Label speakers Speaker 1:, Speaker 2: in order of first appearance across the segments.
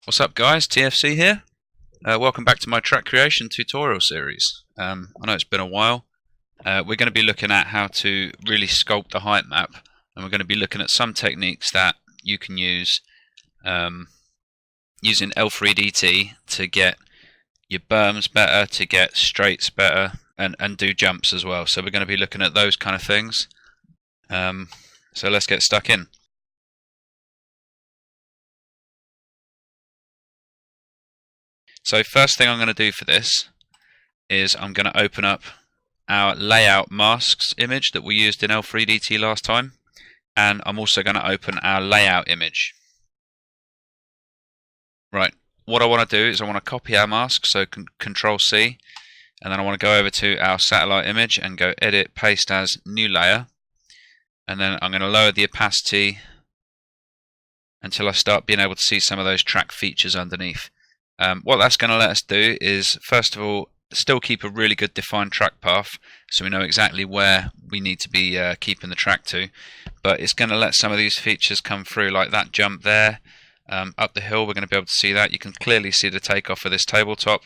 Speaker 1: What's up guys, TFC here. Welcome back to my track creation tutorial series. I know it's been a while. We're going to be looking at how to really sculpt the height map, and we're going to be looking at some techniques that you can use using L3DT to get your berms better, to get straights better, and do jumps as well. So we're going to be looking at those kind of things. So let's get stuck in. So first thing I'm going to do for this is I'm going to open up our layout masks image that we used in L3DT last time, and I'm also going to open our layout image. Right, what I want to do is I want to copy our mask, so Control C, and then I want to go over to our satellite image and go edit, paste as new layer, and then I'm going to lower the opacity until I start being able to see some of those track features underneath. What that's going to let us do is, first of all, still keep a really good defined track path, so we know exactly where we need to be keeping the track to, but it's going to let some of these features come through, like that jump there, up the hill. We're going to be able to see that. You can clearly see the takeoff of this tabletop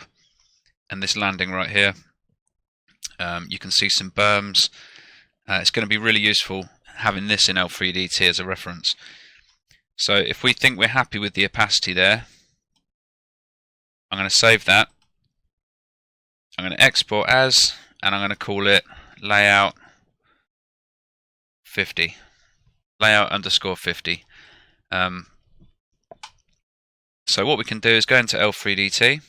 Speaker 1: and this landing right here. You can see some berms. It's going to be really useful having this in L3DT as a reference. So if we think we're happy with the opacity there, I'm going to save that. I'm going to export as, and I'm going to call it layout 50. Layout underscore 50. So what we can do is go into L3DT.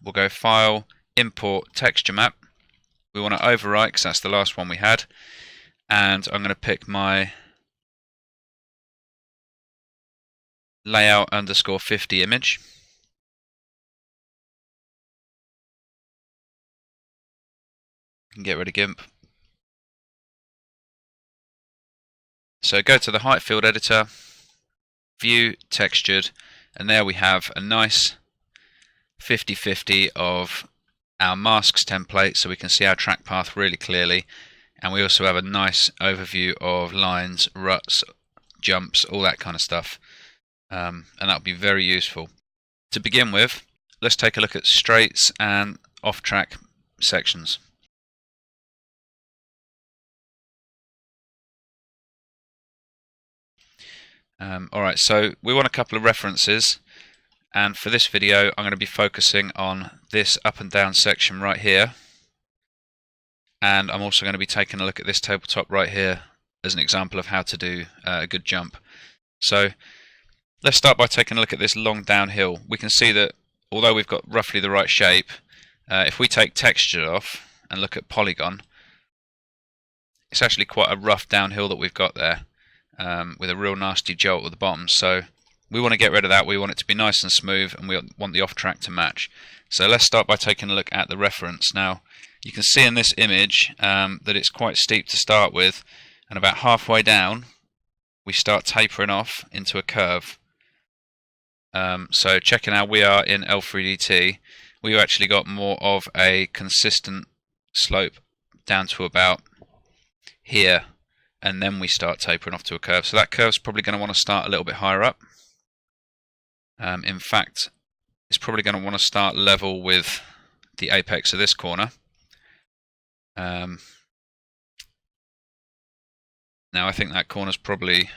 Speaker 1: We'll go File, Import Texture Map. We want to overwrite because that's the last one we had. And I'm going to pick my layout underscore 50 image. Get rid of GIMP. So go to the height field editor, view textured, and there we have a nice 50-50 of our masks template, so we can see our track path really clearly, and we also have a nice overview of lines, ruts, jumps, all that kind of stuff, and that'll be very useful. To begin with, let's take a look at straights and off-track sections. Alright, so we want a couple of references, and for this video I'm going to be focusing on this up and down section right here, and I'm also going to be taking a look at this tabletop right here as an example of how to do a good jump. So let's start by taking a look at this long downhill. We can see that although we've got roughly the right shape, if we take texture off and look at polygon, it's actually quite a rough downhill that we've got there. With a real nasty jolt at the bottom, so we want to get rid of that. We want it to be nice and smooth, and we want the off track to match. So let's start by taking a look at the reference. Now you can see in this image that it's quite steep to start with, and about halfway down we start tapering off into a curve. So checking how we are in L3DT, we've actually got more of a consistent slope down to about here, and then we start tapering off to a curve. So that curve's probably going to want to start a little bit higher up. In fact, it's probably going to want to start level with the apex of this corner. Now I think that corner's probably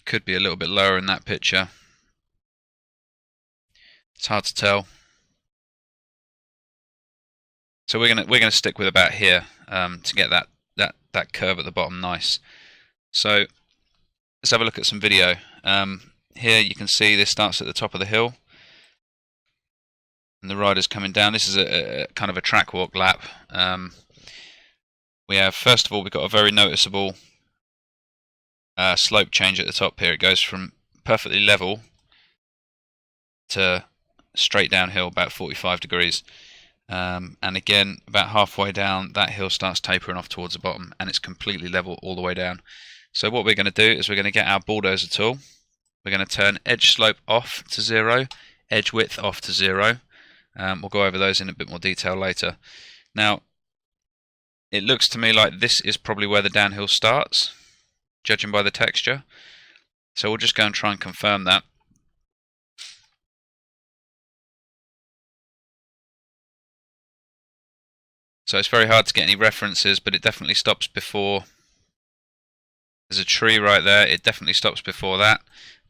Speaker 1: could be a little bit lower in that picture. It's hard to tell. So we're gonna stick with about here to get that curve at the bottom nice. So let's have a look at some video. Here you can see this starts at the top of the hill, and the rider's coming down. This is a kind of a track walk lap. We have, first of all, we've got a very noticeable slope change at the top here. It goes from perfectly level to straight downhill about 45 degrees. And again, about halfway down, that hill starts tapering off towards the bottom, and it's completely level all the way down. So what we're going to do is we're going to get our bulldozer tool. We're going to turn edge slope off to 0, edge width off to 0. We'll go over those in a bit more detail later. Now, it looks to me like this is probably where the downhill starts, judging by the texture. So we'll just go and try and confirm that. So it's very hard to get any references, but it definitely stops before. There's a tree right there, it definitely stops before that.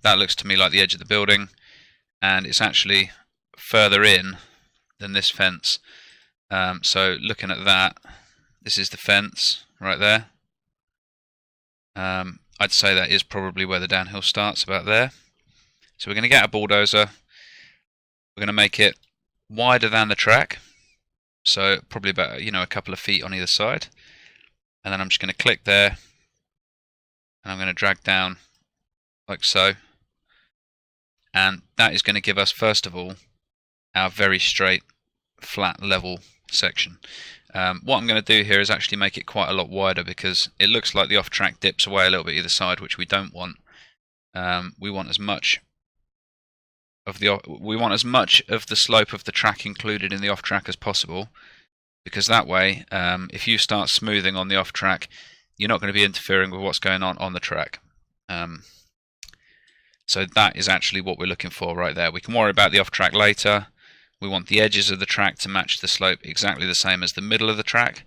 Speaker 1: That looks to me like the edge of the building, and it's actually further in than this fence. So looking at that, this is the fence right there. I'd say that is probably where the downhill starts, about there. So we're going to get a bulldozer, we're going to make it wider than the track. So probably about, a couple of feet on either side. And then I'm just going to click there. And I'm going to drag down like so. And that is going to give us, first of all, our very straight, flat, level section. What I'm going to do here is actually make it quite a lot wider, because it looks like the off-track dips away a little bit either side, which we don't want. We want as much of the slope of the track included in the off-track as possible, because that way, if you start smoothing on the off-track, you're not going to be interfering with what's going on the track. So that is actually what we're looking for right there. We can worry about the off-track later. We want the edges of the track to match the slope exactly the same as the middle of the track.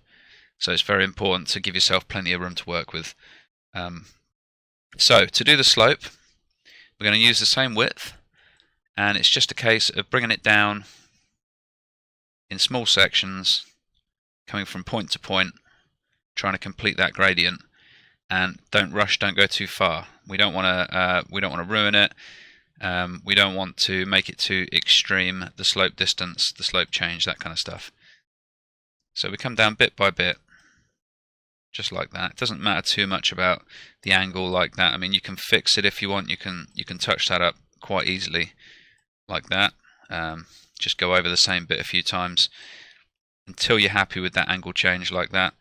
Speaker 1: So it's very important to give yourself plenty of room to work with. So to do the slope, we're going to use the same width. And it's just a case of bringing it down in small sections, coming from point to point, trying to complete that gradient. And don't rush, don't go too far. We don't want to ruin it. We don't want to make it too extreme, the slope distance, the slope change, that kind of stuff. So we come down bit by bit, just like that. It doesn't matter too much about the angle like that. I mean, you can fix it if you want. You can touch that up quite easily. Like that. Just go over the same bit a few times until you're happy with that angle change like that.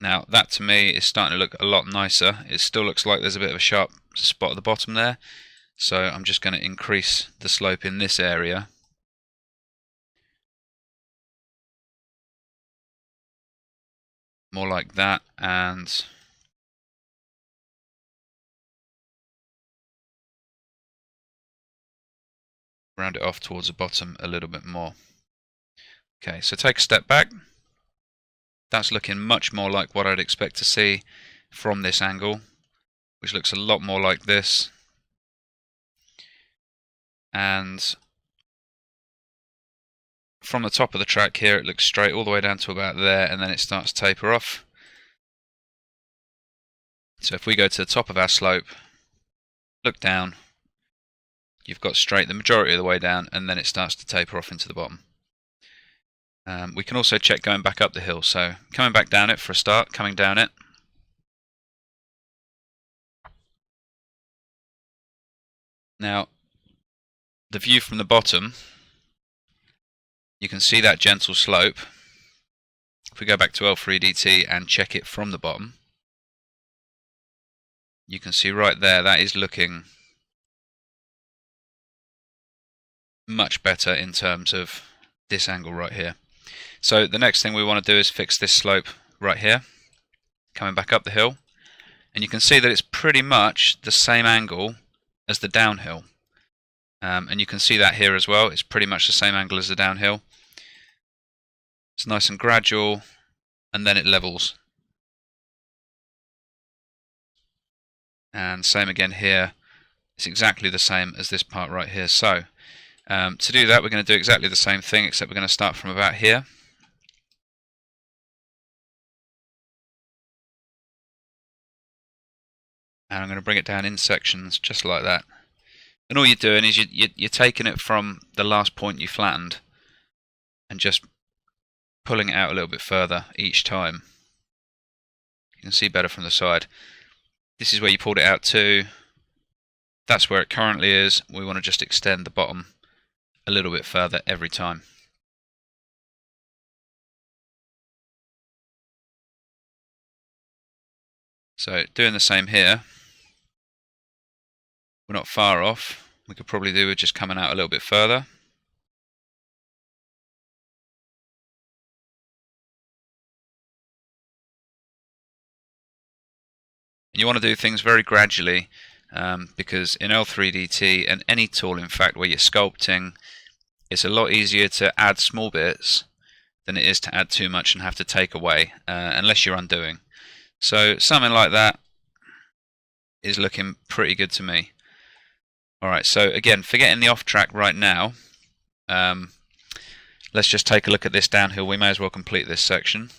Speaker 1: Now that to me is starting to look a lot nicer. It still looks like there's a bit of a sharp spot at the bottom there, so I'm just going to increase the slope in this area. More like that, and round it off towards the bottom a little bit more. Okay, so take a step back. That's looking much more like what I'd expect to see from this angle, which looks a lot more like this. And from the top of the track here, it looks straight all the way down to about there, and then it starts to taper off. So if we go to the top of our slope, look down, you've got straight the majority of the way down, and then it starts to taper off into the bottom. We can also check going back up the hill, so coming back down it for a start, coming down it. Now, the view from the bottom, you can see that gentle slope. If we go back to L3DT and check it from the bottom, you can see right there that is looking much better in terms of this angle right here. So the next thing we want to do is fix this slope right here, coming back up the hill, and you can see that it's pretty much the same angle as the downhill, and you can see that here as well. It's pretty much the same angle as the downhill. It's nice and gradual, and then it levels. And same again here. It's exactly the same as this part right here. So to do that, we're going to do exactly the same thing, except we're going to start from about here. And I'm going to bring it down in sections just like that. And all you're doing is you're taking it from the last point you flattened and just pulling it out a little bit further each time. You can see better from the side. This is where you pulled it out to. That's where it currently is. We want to just extend the bottom a little bit further every time. So doing the same here. We're not far off. We could probably do with just coming out a little bit further. You want to do things very gradually, because in L3DT, and any tool in fact where you're sculpting, it's a lot easier to add small bits than it is to add too much and have to take away, unless you're undoing. So something like that is looking pretty good to me. Alright, so again, forgetting the off track right now, let's just take a look at this downhill. We may as well complete this section.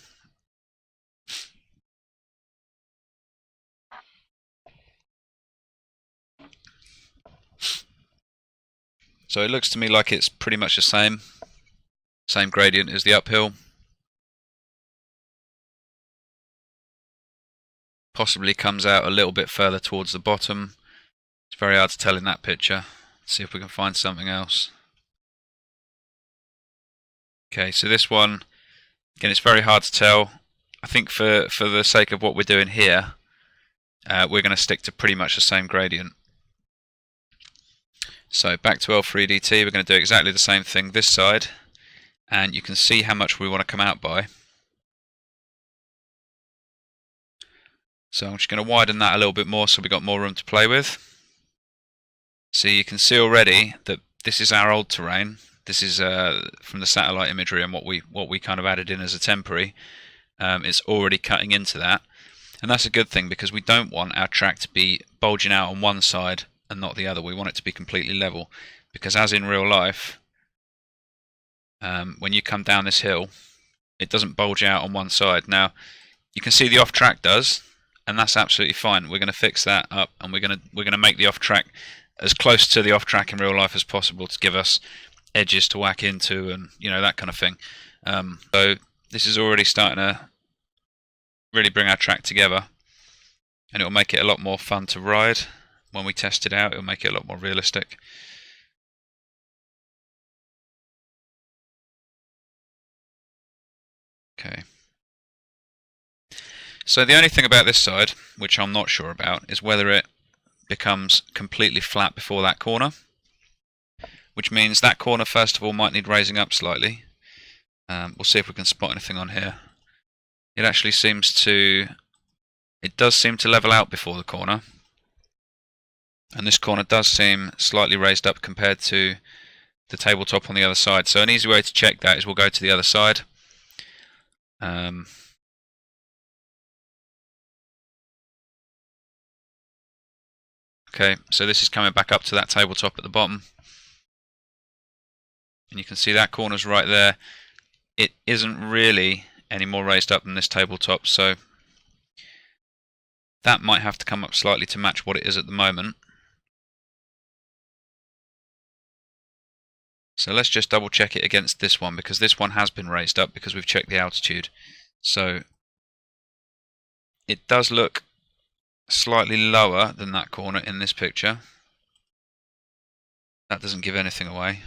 Speaker 1: So it looks to me like it's pretty much the same gradient as the uphill. Possibly comes out a little bit further towards the bottom. It's very hard to tell in that picture. Let's see if we can find something else. Okay, so this one, again, it's very hard to tell. I think for the sake of what we're doing here, we're going to stick to pretty much the same gradient. So back to L3DT, we're going to do exactly the same thing this side, and you can see how much we want to come out by. So I'm just going to widen that a little bit more so we've got more room to play with. So you can see already that this is our old terrain. This is from the satellite imagery and what we kind of added in as a temporary. It's already cutting into that, and that's a good thing because we don't want our track to be bulging out on one side and not the other. We want it to be completely level, because as in real life, when you come down this hill, it doesn't bulge out on one side. Now you can see the off track does, and that's absolutely fine. We're going to fix that up, and we're going to make the off track as close to the off track in real life as possible to give us edges to whack into, and that kind of thing. So this is already starting to really bring our track together, and it will make it a lot more fun to ride. When we test it out, it will make it a lot more realistic. Okay. So the only thing about this side, which I'm not sure about, is whether it becomes completely flat before that corner, which means that corner first of all might need raising up slightly. We'll see if we can spot anything on here. It actually does seem to level out before the corner, and this corner does seem slightly raised up compared to the tabletop on the other side. So an easy way to check that is we'll go to the other side. Okay, so this is coming back up to that tabletop at the bottom, and you can see that corner's right there. It isn't really any more raised up than this tabletop, so that might have to come up slightly to match what it is at the moment. So let's just double check it against this one, because this one has been raised up because we've checked the altitude. So it does look slightly lower than that corner in this picture. That doesn't give anything away.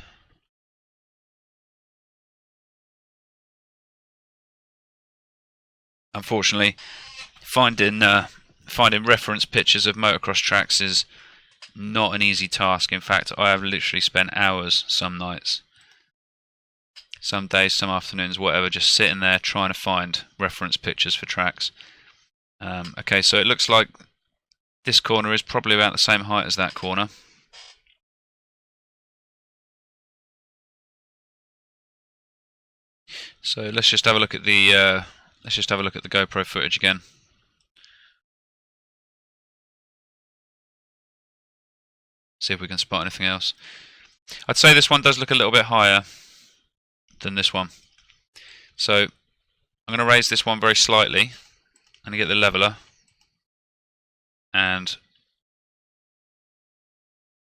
Speaker 1: Unfortunately, finding reference pictures of motocross tracks is not an easy task. In fact, I have literally spent hours some nights, some days, some afternoons, whatever, just sitting there trying to find reference pictures for tracks. Okay, so it looks like this corner is probably about the same height as that corner. So let's just have a look at the GoPro footage again. See if we can spot anything else. I'd say this one does look a little bit higher than this one. So I'm going to raise this one very slightly. I'm going to get the leveler, and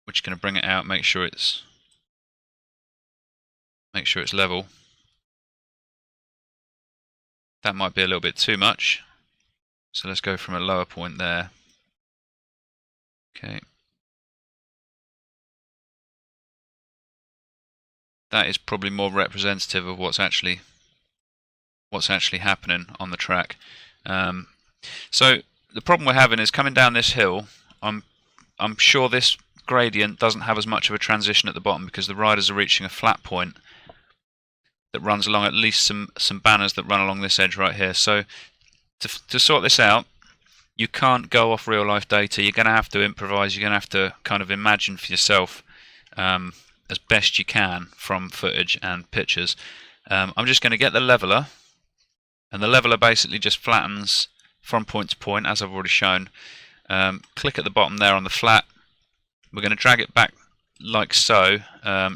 Speaker 1: we're just going to bring it out, make sure it's level. That might be a little bit too much, so let's go from a lower point there. Okay. That is probably more representative of what's actually happening on the track. So the problem we're having is coming down this hill. I'm sure this gradient doesn't have as much of a transition at the bottom because the riders are reaching a flat point that runs along at least some banners that run along this edge right here. So to sort this out, you can't go off real life data. You're going to have to improvise. You're going to have to kind of imagine for yourself as best you can from footage and pictures. I'm just going to get the leveler, and the leveler basically just flattens from point to point, as I've already shown. Click at the bottom there on the flat. We're going to drag it back like so,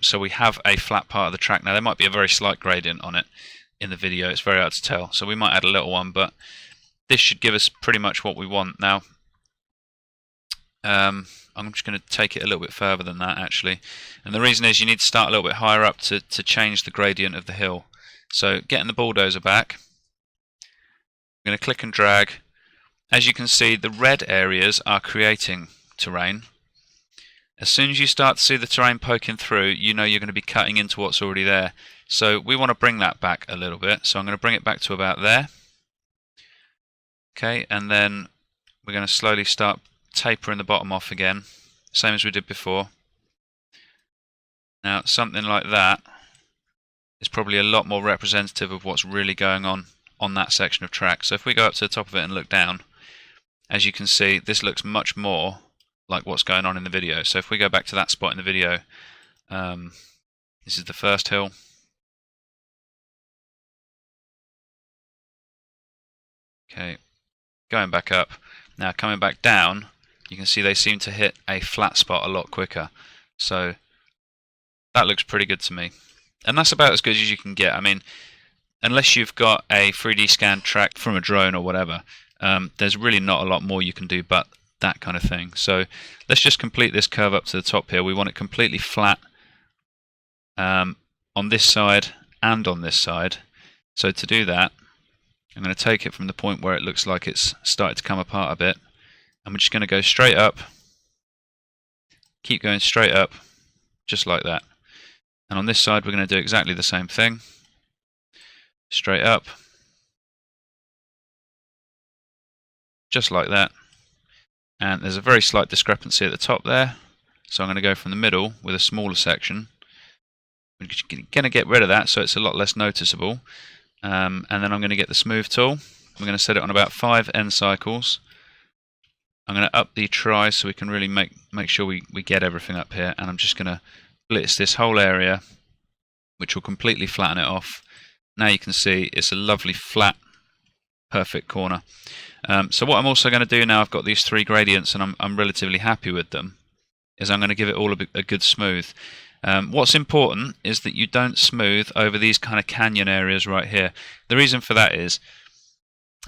Speaker 1: so we have a flat part of the track. Now there might be a very slight gradient on it in the video, it's very hard to tell, so we might add a little one, but this should give us pretty much what we want. Now I'm just going to take it a little bit further than that actually, and the reason is you need to start a little bit higher up to change the gradient of the hill. So getting the bulldozer back, I'm going to click and drag. As you can see, the red areas are creating terrain. As soon as you start to see the terrain poking through, you know you're going to be cutting into what's already there. So we want to bring that back a little bit. So I'm going to bring it back to about there. Okay, and then we're going to slowly start tapering the bottom off again, same as we did before. Now something like that is probably a lot more representative of what's really going on that section of track. So if we go up to the top of it and look down, as you can see, this looks much more like what's going on in the video. So if we go back to that spot in the video, this is the first hill. Okay, going back up. Now coming back down, you can see they seem to hit a flat spot a lot quicker. So that looks pretty good to me. And that's about as good as you can get. I mean, unless you've got a 3D scan track from a drone or whatever, there's really not a lot more you can do but that kind of thing. So let's just complete this curve up to the top here. We want it completely flat on this side and on this side. So to do that, I'm going to take it from the point where it looks like it's started to come apart a bit, and we're just going to go straight up, keep going straight up, just like that. And on this side we're going to do exactly the same thing, straight up, just like that. And there's a very slight discrepancy at the top there, so I'm going to go from the middle with a smaller section. We're going to get rid of that so it's a lot less noticeable, and then I'm going to get the smooth tool. We're going to set it on about 5 end cycles. I'm going to up the try so we can really make sure we get everything up here, and I'm just going to blitz this whole area, which will completely flatten it off. Now you can see it's a lovely flat, perfect corner. So what I'm also going to do now, I've got these 3 gradients and I'm relatively happy with them, is I'm going to give it all a good smooth. What's important is that you don't smooth over these kind of canyon areas right here. The reason for that is,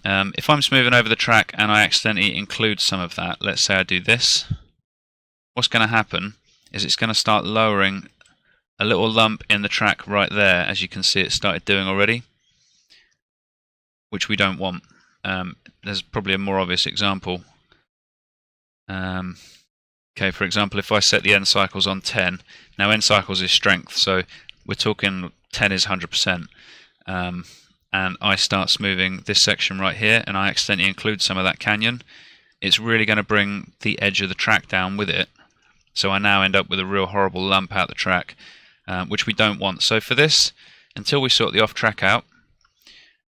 Speaker 1: if I'm smoothing over the track and I accidentally include some of that, let's say I do this, what's going to happen is it's going to start lowering a little lump in the track right there, as you can see it started doing already, which we don't want. There's probably a more obvious example. Okay, for example, if I set the end cycles on 10, now end cycles is strength, so we're talking 10 is 100%, and I start smoothing this section right here, and I accidentally include some of that canyon, it's really going to bring the edge of the track down with it. So I now end up with a real horrible lump out the track, which we don't want. So for this, until we sort the off track out,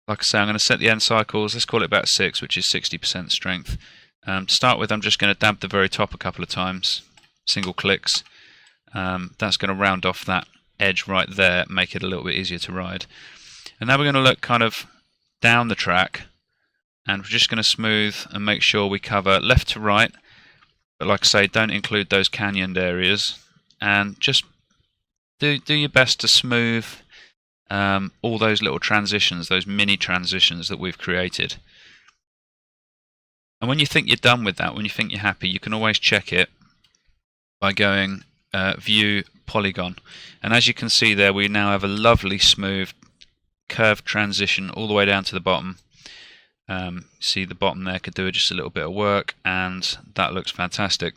Speaker 1: like I say, I'm going to set the end cycles, let's call it about 6, which is 60% strength. To start with, I'm just going to dab the very top a couple of times, single clicks. That's going to round off that edge right there, make it a little bit easier to ride. And now we're going to look kind of down the track, and we're just going to smooth and make sure we cover left to right. But like I say, don't include those canyoned areas, and just do your best to smooth all those little transitions, those mini transitions that we've created. And when you think you're done with that, when you think you're happy, you can always check it by going View Polygon. And as you can see there, we now have a lovely smooth curved transition all the way down to the bottom. See the bottom there could do just a little bit of work, and that looks fantastic.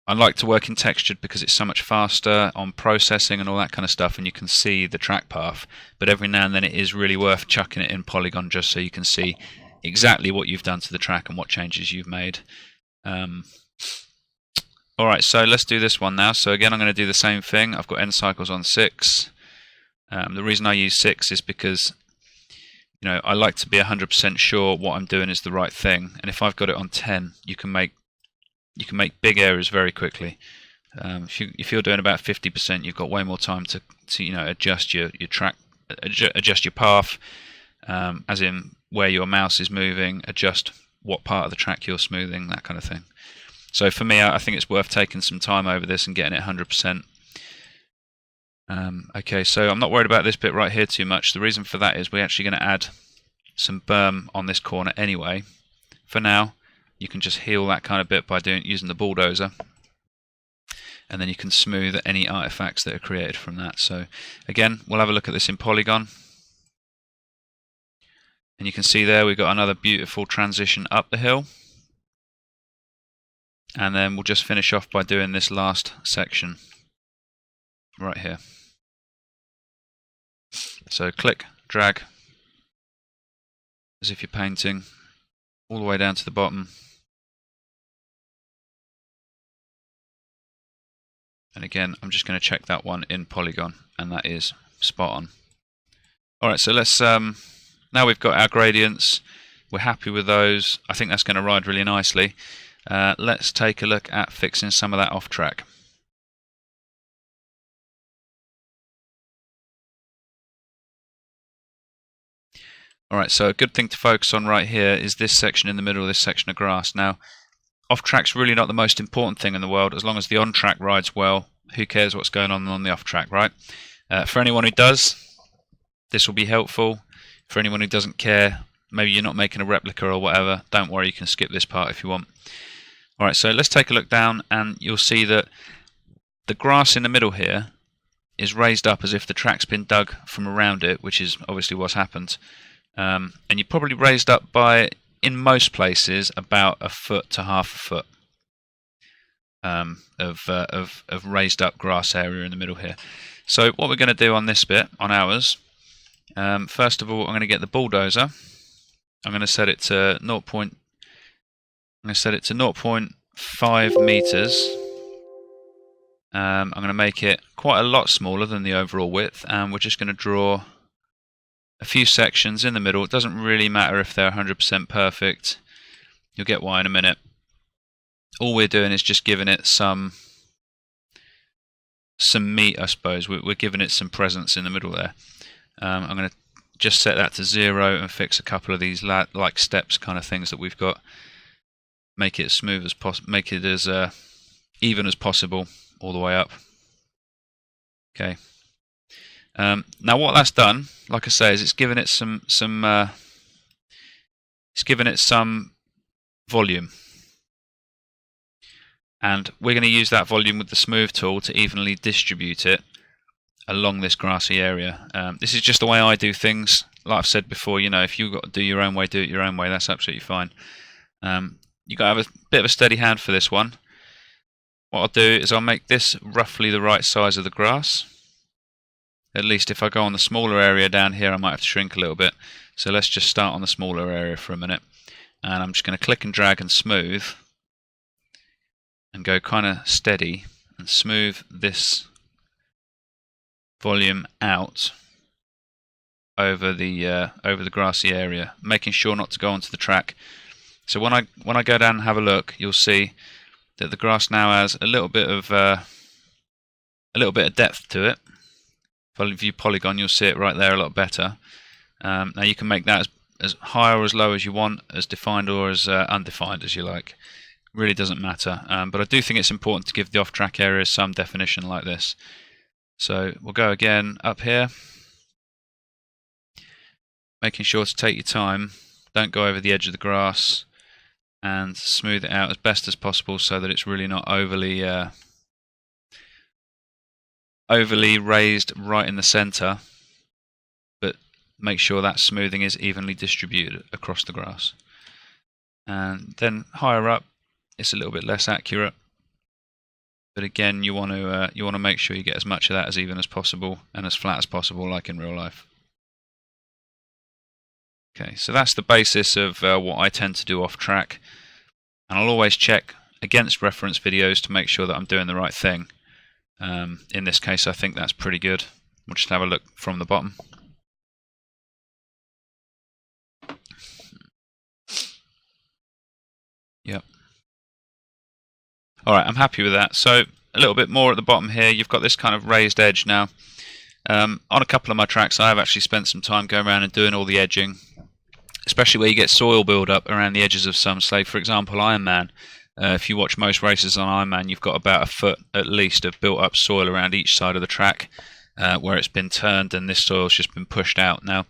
Speaker 1: I like to work in textured because it's so much faster on processing and all that kind of stuff, and you can see the track path, but every now and then it is really worth chucking it in Polygon just so you can see exactly what you've done to the track and what changes you've made. Alright, so let's do this one now. So again, I'm going to do the same thing. I've got end cycles on 6. The reason I use 6 is because I like to be 100% sure what I'm doing is the right thing, and if I've got it on 10, you can make big errors very quickly. If you're doing about 50%, you've got way more time to adjust your track, adjust your path, as in where your mouse is moving, adjust what part of the track you're smoothing, that kind of thing. So for me, I think it's worth taking some time over this and getting it 100%. Okay, so I'm not worried about this bit right here too much. The reason for that is we're actually going to add some berm on this corner anyway. For now, you can just heal that kind of bit by using the bulldozer, and then you can smooth any artifacts that are created from that. So again, we'll have a look at this in Polygon, and you can see there we've got another beautiful transition up the hill, and then we'll just finish off by doing this last section right here. So click, drag, as if you're painting, all the way down to the bottom. And again, I'm just going to check that one in Polygon, and that is spot on. Alright, so let's, now we've got our gradients, we're happy with those, I think that's going to ride really nicely. Let's take a look at fixing some of that off track. Alright, so a good thing to focus on right here is this section in the middle, this section of grass. Now, off track's really not the most important thing in the world. As long as the on track rides well, who cares what's going on the off track, right? For anyone who does, this will be helpful. For anyone who doesn't care, maybe you're not making a replica or whatever, don't worry, you can skip this part if you want. Alright, so let's take a look down, and you'll see that the grass in the middle here is raised up as if the track's been dug from around it, which is obviously what's happened. And you're probably raised up by, in most places, about a foot to half a foot of raised up grass area in the middle here. So what we're going to do on this bit, on ours, first of all, I'm going to get the bulldozer. I'm going to set it to 0.5 meters. I'm going to make it quite a lot smaller than the overall width, and we're just going to draw a few sections in the middle. It doesn't really matter if they're 100% perfect. You'll get why in a minute. All we're doing is just giving it some meat, I suppose. We're giving it some presence in the middle there. I'm going to just set that to 0 and fix a couple of these like steps kind of things that we've got. Make it as smooth as possible. Make it as even as possible all the way up. Okay. Now what that's done, like I say, is it's given it some volume, and we're going to use that volume with the smooth tool to evenly distribute it along this grassy area. This is just the way I do things. Like I've said before, if you've got to do your own way, do it your own way. That's absolutely fine. You've got to have a bit of a steady hand for this one. What I'll do is I'll make this roughly the right size of the grass. At least if I go on the smaller area down here, I might have to shrink a little bit. So let's just start on the smaller area for a minute. And I'm just going to click and drag and smooth, and go kind of steady and smooth this volume out over the grassy area, making sure not to go onto the track. So when I go down and have a look, you'll see that the grass now has a little bit of depth to it. If I view Polygon, you'll see it right there a lot better. Now you can make that as high or as low as you want, as defined or as undefined as you like. Really doesn't matter. But I do think it's important to give the off-track areas some definition like this. So we'll go again up here, making sure to take your time. Don't go over the edge of the grass, and smooth it out as best as possible so that it's really not overly raised right in the center, but make sure that smoothing is evenly distributed across the grass. And then higher up, it's a little bit less accurate, but again, you want to make sure you get as much of that as even as possible and as flat as possible, like in real life. Okay, so that's the basis of what I tend to do off track, and I'll always check against reference videos to make sure that I'm doing the right thing. In this case, I think that's pretty good. We'll just have a look from the bottom. Alright, I'm happy with that. So a little bit more at the bottom here, you've got this kind of raised edge now. On a couple of my tracks I have actually spent some time going around and doing all the edging, especially where you get soil build up around the edges of some, say for example Ironman. If you watch most races on Ironman, you've got about a foot at least of built up soil around each side of the track where it's been turned and this soil's just been pushed out. Now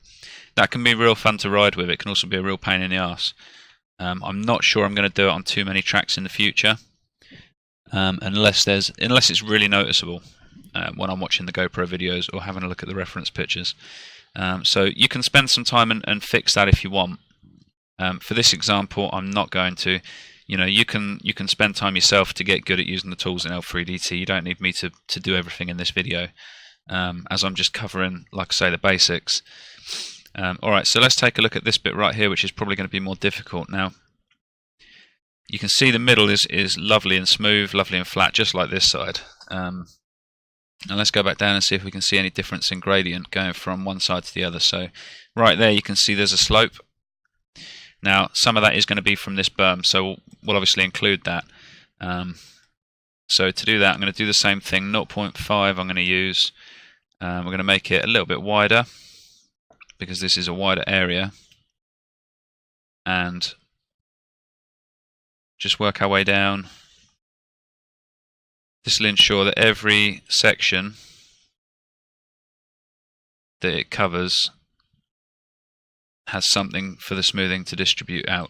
Speaker 1: that can be real fun to ride with, it can also be a real pain in the arse. I'm not sure I'm going to do it on too many tracks in the future, unless it's really noticeable when I'm watching the GoPro videos or having a look at the reference pictures. So you can spend some time and fix that if you want. For this example, I'm not going to. You know, you can spend time yourself to get good at using the tools in L3DT. You don't need me to do everything in this video, as I'm just covering, like I say, the basics. Alright, so let's take a look at this bit right here, which is probably going to be more difficult. Now, you can see the middle is lovely and smooth, lovely and flat, just like this side. And let's go back down and see if we can see any difference in gradient going from one side to the other. So right there you can see there's a slope. Now some of that is going to be from this berm, so we'll obviously include that. So to do that I'm going to do the same thing, 0.5 I'm going to use. We're going to make it a little bit wider because this is a wider area, and just work our way down. This will ensure that every section that it covers has something for the smoothing to distribute out.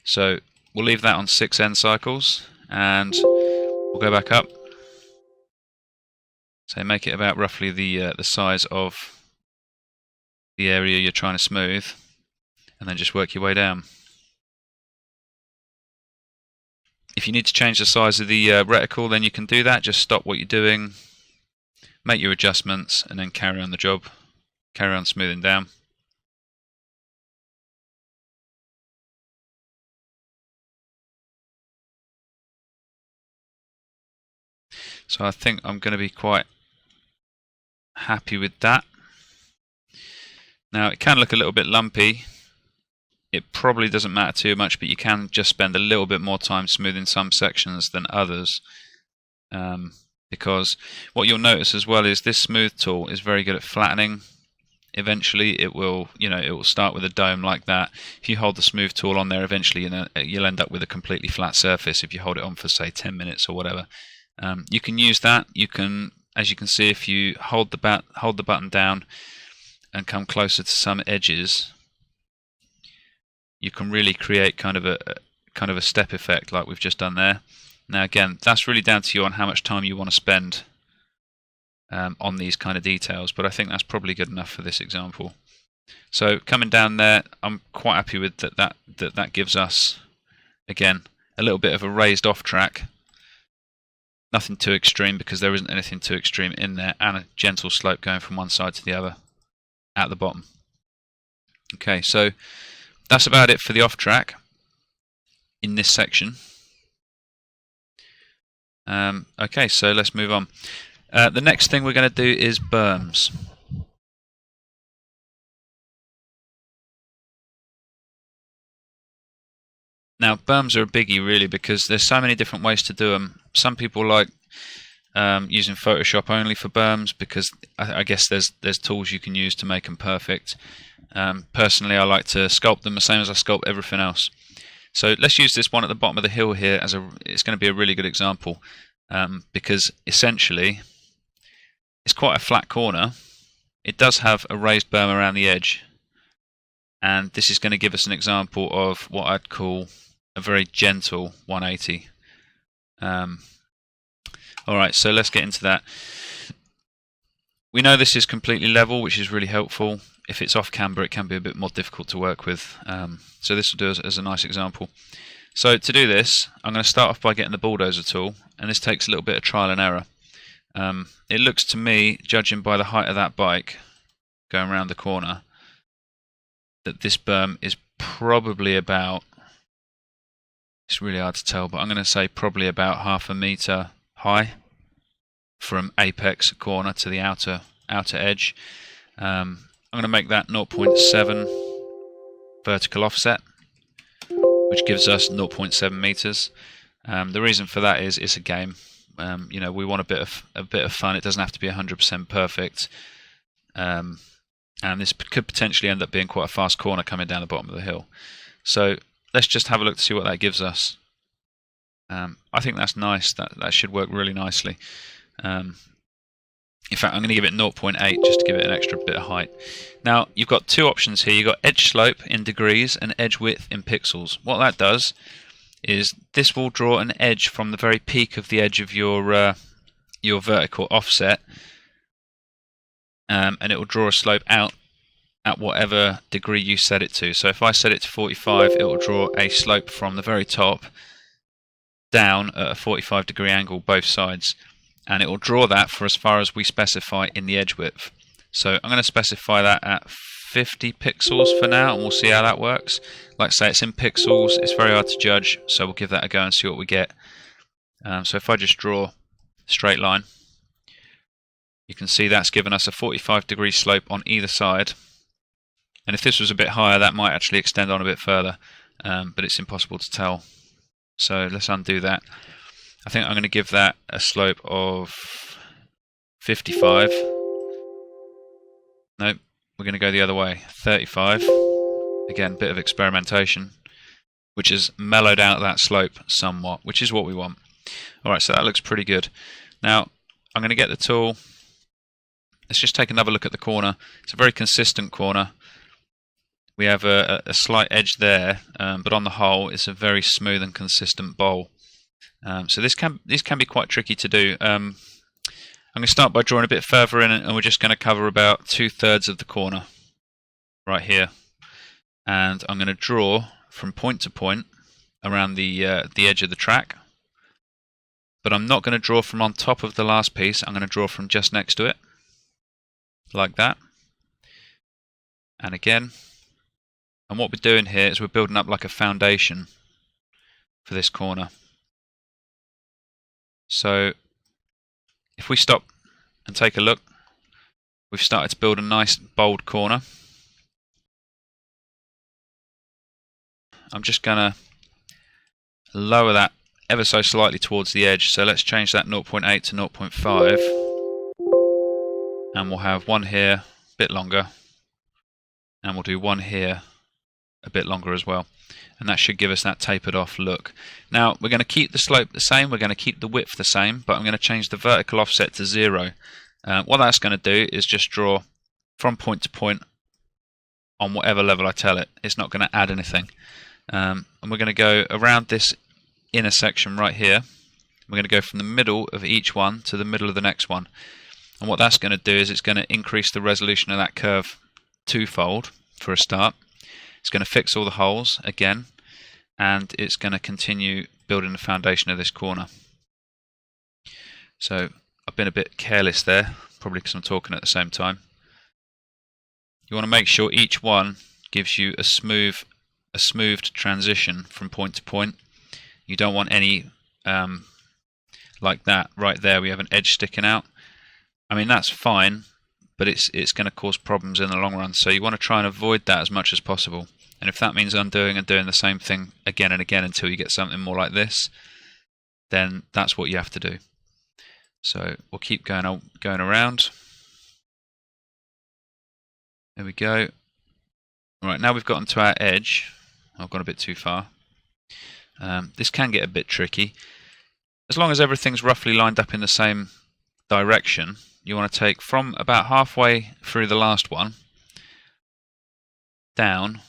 Speaker 1: So we'll leave that on 6 end cycles, and we'll go back up. So make it about roughly the size of the area you're trying to smooth, and then just work your way down. If you need to change the size of the reticle, then you can do that. Just stop what you're doing, make your adjustments, and then carry on the job. Carry on smoothing down. So I think I'm going to be quite happy with that. Now it can look a little bit lumpy. It probably doesn't matter too much, but you can just spend a little bit more time smoothing some sections than others, because what you'll notice as well is this smooth tool is very good at flattening. Eventually it will, it will start with a dome like that. If you hold the smooth tool on there, eventually you'll end up with a completely flat surface if you hold it on for say 10 minutes or whatever. You can use that. You can, as you can see, if you hold the button down and come closer to some edges, you can really create kind of a step effect like we've just done there. Now again, that's really down to you on how much time you want to spend on these kind of details, but I think that's probably good enough for this example. So coming down there, I'm quite happy with that gives us, again, a little bit of a raised off track. Nothing too extreme because there isn't anything too extreme in there, and a gentle slope going from one side to the other at the bottom. Okay, so that's about it for the off track in this section. Okay, so let's move on. The next thing we're going to do is berms. Now berms are a biggie really because there's so many different ways to do them. Some people like using Photoshop only for berms because I guess there's tools you can use to make them perfect. Personally, I like to sculpt them the same as I sculpt everything else. So let's use this one at the bottom of the hill here as it's going to be a really good example, because essentially it's quite a flat corner. It does have a raised berm around the edge, and this is going to give us an example of what I'd call a very gentle 180. Alright, so let's get into that. We know this is completely level, which is really helpful. If it's off camber, it can be a bit more difficult to work with. So this will do as a nice example. So to do this, I'm going to start off by getting the bulldozer tool, and this takes a little bit of trial and error. It looks to me, judging by the height of that bike going around the corner, that this berm is probably about, it's really hard to tell, but I'm going to say probably about 1/2 meter high from apex corner to the outer edge. I'm going to make that 0.7 vertical offset, which gives us 0.7 meters. The reason for that is it's a game. You know, we want a bit of fun. It doesn't have to be 100% perfect. And this could potentially end up being quite a fast corner coming down the bottom of the hill. So let's just have a look to see what that gives us. I think that's nice. That should work really nicely. In fact, I'm going to give it 0.8 just to give it an extra bit of height. Now, you've got two options here. You've got edge slope in degrees and edge width in pixels. What that does is this will draw an edge from the very peak of the edge of your vertical offset, and it will draw a slope out at whatever degree you set it to. So if I set it to 45, it will draw a slope from the very top down at a 45-degree angle both sides, and it will draw that for as far as we specify in the edge width. So I'm going to specify that at 50 pixels for now, and we'll see how that works. Like I say, it's in pixels, it's very hard to judge, so we'll give that a go and see what we get. So if I just draw a straight line, you can see that's given us a 45-degree slope on either side. And if this was a bit higher, that might actually extend on a bit further, but it's impossible to tell. So let's undo that. I think I'm going to give that a slope of 55. Nope, we're going to go the other way, 35. Again, bit of experimentation, which has mellowed out that slope somewhat, which is what we want. Alright, so that looks pretty good. Now, I'm going to get the tool. Let's just take another look at the corner. It's a very consistent corner. We have a slight edge there, but on the whole, it's a very smooth and consistent bowl. So these can be quite tricky to do. I'm going to start by drawing a bit further in, and we're just going to cover about 2/3 of the corner right here. And I'm going to draw from point to point around the edge of the track. But I'm not going to draw from on top of the last piece. I'm going to draw from just next to it, like that. And again. And what we're doing here is we're building up like a foundation for this corner. So if we stop and take a look, we've started to build a nice bold corner. I'm just going to lower that ever so slightly towards the edge. So let's change that 0.8 to 0.5. And we'll have one here, a bit longer. And we'll do one here, a bit longer as well, and that should give us that tapered off look. Now we're going to keep the slope the same, we're going to keep the width the same, but I'm going to change the vertical offset to 0. What that's going to do is just draw from point to point on whatever level I tell it. It's not going to add anything. And we're going to go around this inner section right here. We're going to go from the middle of each one to the middle of the next one. And what that's going to do is it's going to increase the resolution of that curve twofold for a start. It's going to fix all the holes again, and it's going to continue building the foundation of this corner. So I've been a bit careless there, probably because I'm talking at the same time. You want to make sure each one gives you a smoothed transition from point to point. You don't want any like that right there. We have an edge sticking out. I mean, that's fine, but it's going to cause problems in the long run. So you want to try and avoid that as much as possible. And if that means undoing and doing the same thing again and again until you get something more like this, then that's what you have to do. So we'll keep going around. There we go. Alright, now we've gotten to our edge. I've gone a bit too far. This can get a bit tricky. As long as everything's roughly lined up in the same direction, you want to take from about halfway through the last one down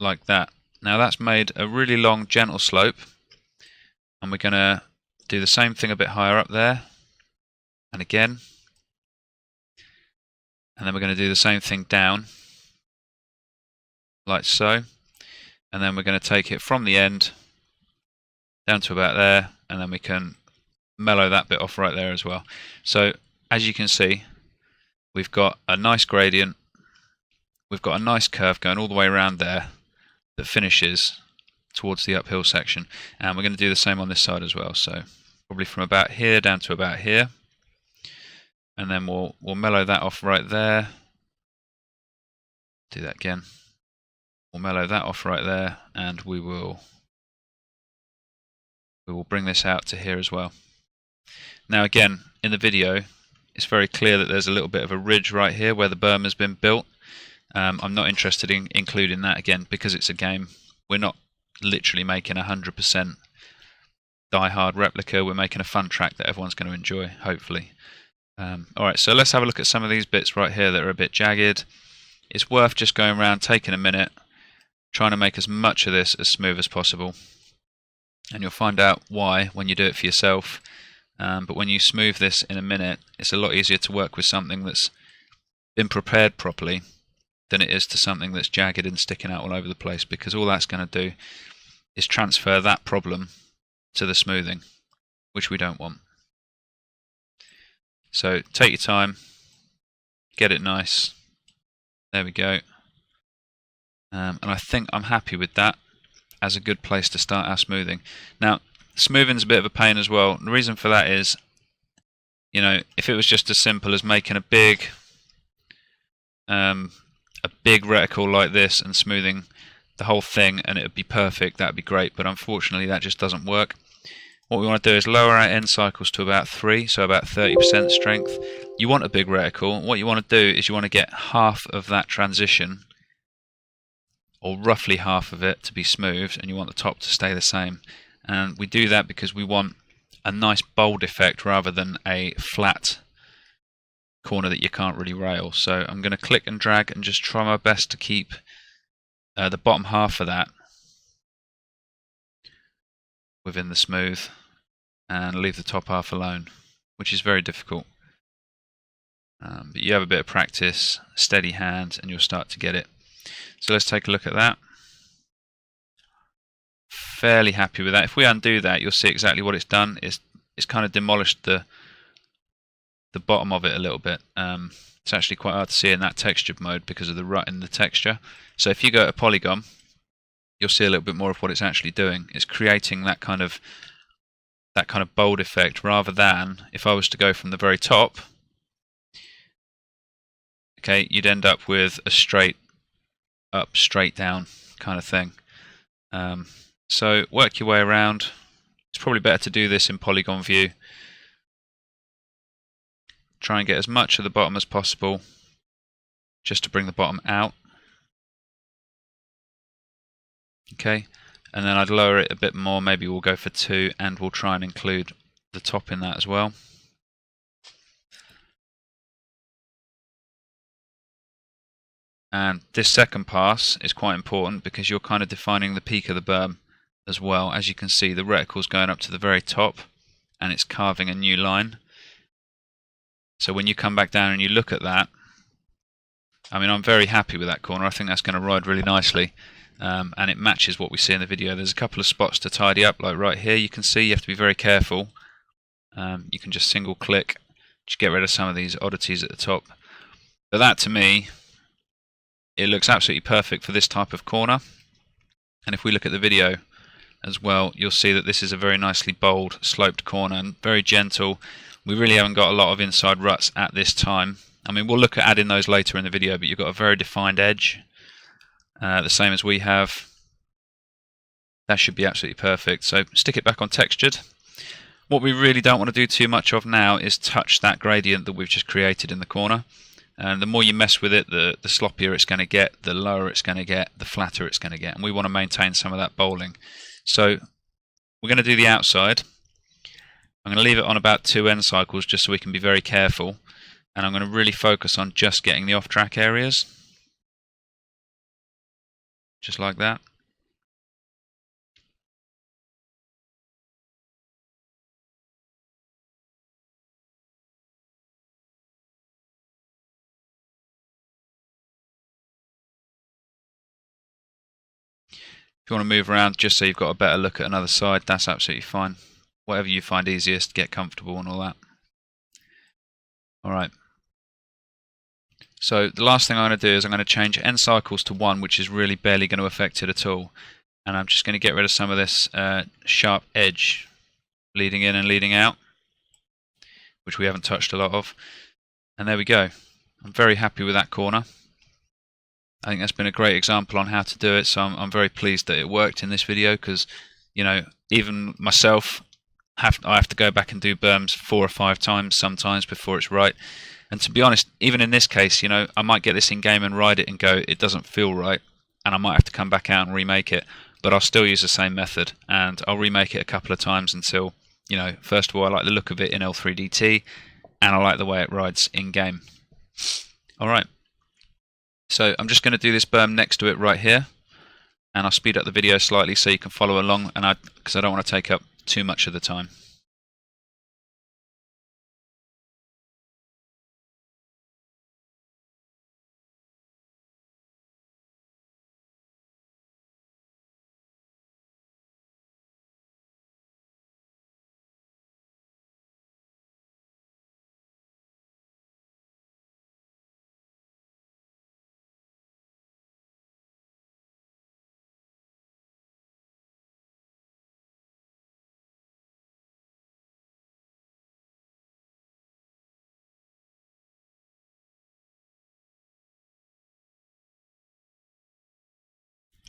Speaker 1: like that. Now that's made a really long gentle slope, and we're going to do the same thing a bit higher up there, and again, and then we're going to do the same thing down like so, and then we're going to take it from the end down to about there, and then we can mellow that bit off right there as well. So as you can see, we've got a nice gradient, we've got a nice curve going all the way around there that finishes towards the uphill section, and we're going to do the same on this side as well. So probably from about here down to about here, and then we'll mellow that off right there. Do that again. We'll mellow that off right there, and we will we will bring this out to here as well. Now again, in the video, it's very clear that there's a little bit of a ridge right here where the berm has been built. I'm not interested in including that again because it's a game. We're not literally making 100% die-hard replica. We're making a fun track that everyone's going to enjoy, hopefully. Alright, so let's have a look at some of these bits right here that are a bit jagged. It's worth just going around, taking a minute, trying to make as much of this as smooth as possible. And you'll find out why when you do it for yourself. But when you smooth this in a minute, it's a lot easier to work with something that's been prepared properly than it is to something that's jagged and sticking out all over the place, because all that's going to do is transfer that problem to the smoothing, which we don't want. So take your time, get it nice. There we go. And I think I'm happy with that as a good place to start our smoothing. Now, smoothing's a bit of a pain as well. The reason for that is, you know, if it was just as simple as making a big reticle like this and smoothing the whole thing and it would be perfect, that would be great, but unfortunately that just doesn't work. What we want to do is lower our end cycles to about 3, so about 30% strength. You want a big reticle. What you want to do is you want to get half of that transition, or roughly half of it, to be smoothed, and you want the top to stay the same. And we do that because we want a nice bold effect rather than a flat corner that you can't really rail. So I'm going to click and drag and just try my best to keep the bottom half of that within the smooth and leave the top half alone, which is very difficult. But you have a bit of practice, steady hand, and you'll start to get it. So let's take a look at that. Fairly happy with that. If we undo that, you'll see exactly what it's done. It's kind of demolished the bottom of it a little bit. It's actually quite hard to see in that textured mode because of the rut in the texture. So if you go to polygon, you'll see a little bit more of what it's actually doing. It's creating that kind of bold effect, rather than if I was to go from the very top, okay, you'd end up with a straight up, straight down kind of thing. So work your way around. It's probably better to do this in polygon view. Try and get as much of the bottom as possible, just to bring the bottom out. Okay, and then I'd lower it a bit more. Maybe we'll go for 2, and we'll try and include the top in that as well. And this second pass is quite important because you're kind of defining the peak of the berm as well. As you can see, the reticle's going up to the very top and it's carving a new line. So when you come back down and you look at that, I mean, I'm very happy with that corner. I think that's going to ride really nicely, and it matches what we see in the video. There's a couple of spots to tidy up, like right here. You can see you have to be very careful. You can just single click, just get rid of some of these oddities at the top. But that, to me, it looks absolutely perfect for this type of corner. And if we look at the video as well, you'll see that this is a very nicely bold, sloped corner and very gentle. We really haven't got a lot of inside ruts at this time. I mean, we'll look at adding those later in the video, but you've got a very defined edge, the same as we have. That should be absolutely perfect. So stick it back on textured. What we really don't want to do too much of now is touch that gradient that we've just created in the corner. And the more you mess with it, the sloppier it's going to get, the lower it's going to get, the flatter it's going to get. And we want to maintain some of that bowling. So we're going to do the outside. I'm going to leave it on about 2 end cycles just so we can be very careful. And I'm going to really focus on just getting the off-track areas. Just like that. If you want to move around just so you've got a better look at another side, that's absolutely fine. Whatever you find easiest, get comfortable and all that. Alright. So the last thing I'm going to do is I'm going to change end cycles to 1, which is really barely going to affect it at all. And I'm just going to get rid of some of this sharp edge leading in and leading out, which we haven't touched a lot of. And there we go. I'm very happy with that corner. I think that's been a great example on how to do it, so I'm very pleased that it worked in this video, because, you know, even myself, I have to go back and do berms 4 or 5 times sometimes before it's right. And to be honest, even in this case, you know, I might get this in game and ride it and go, it doesn't feel right, and I might have to come back out and remake it. But I'll still use the same method, and I'll remake it a couple of times until, you know, first of all, I like the look of it in L3DT, and I like the way it rides in game. Alright, so I'm just going to do this berm next to it right here, and I'll speed up the video slightly so you can follow along, and because I don't want to take up too much of the time.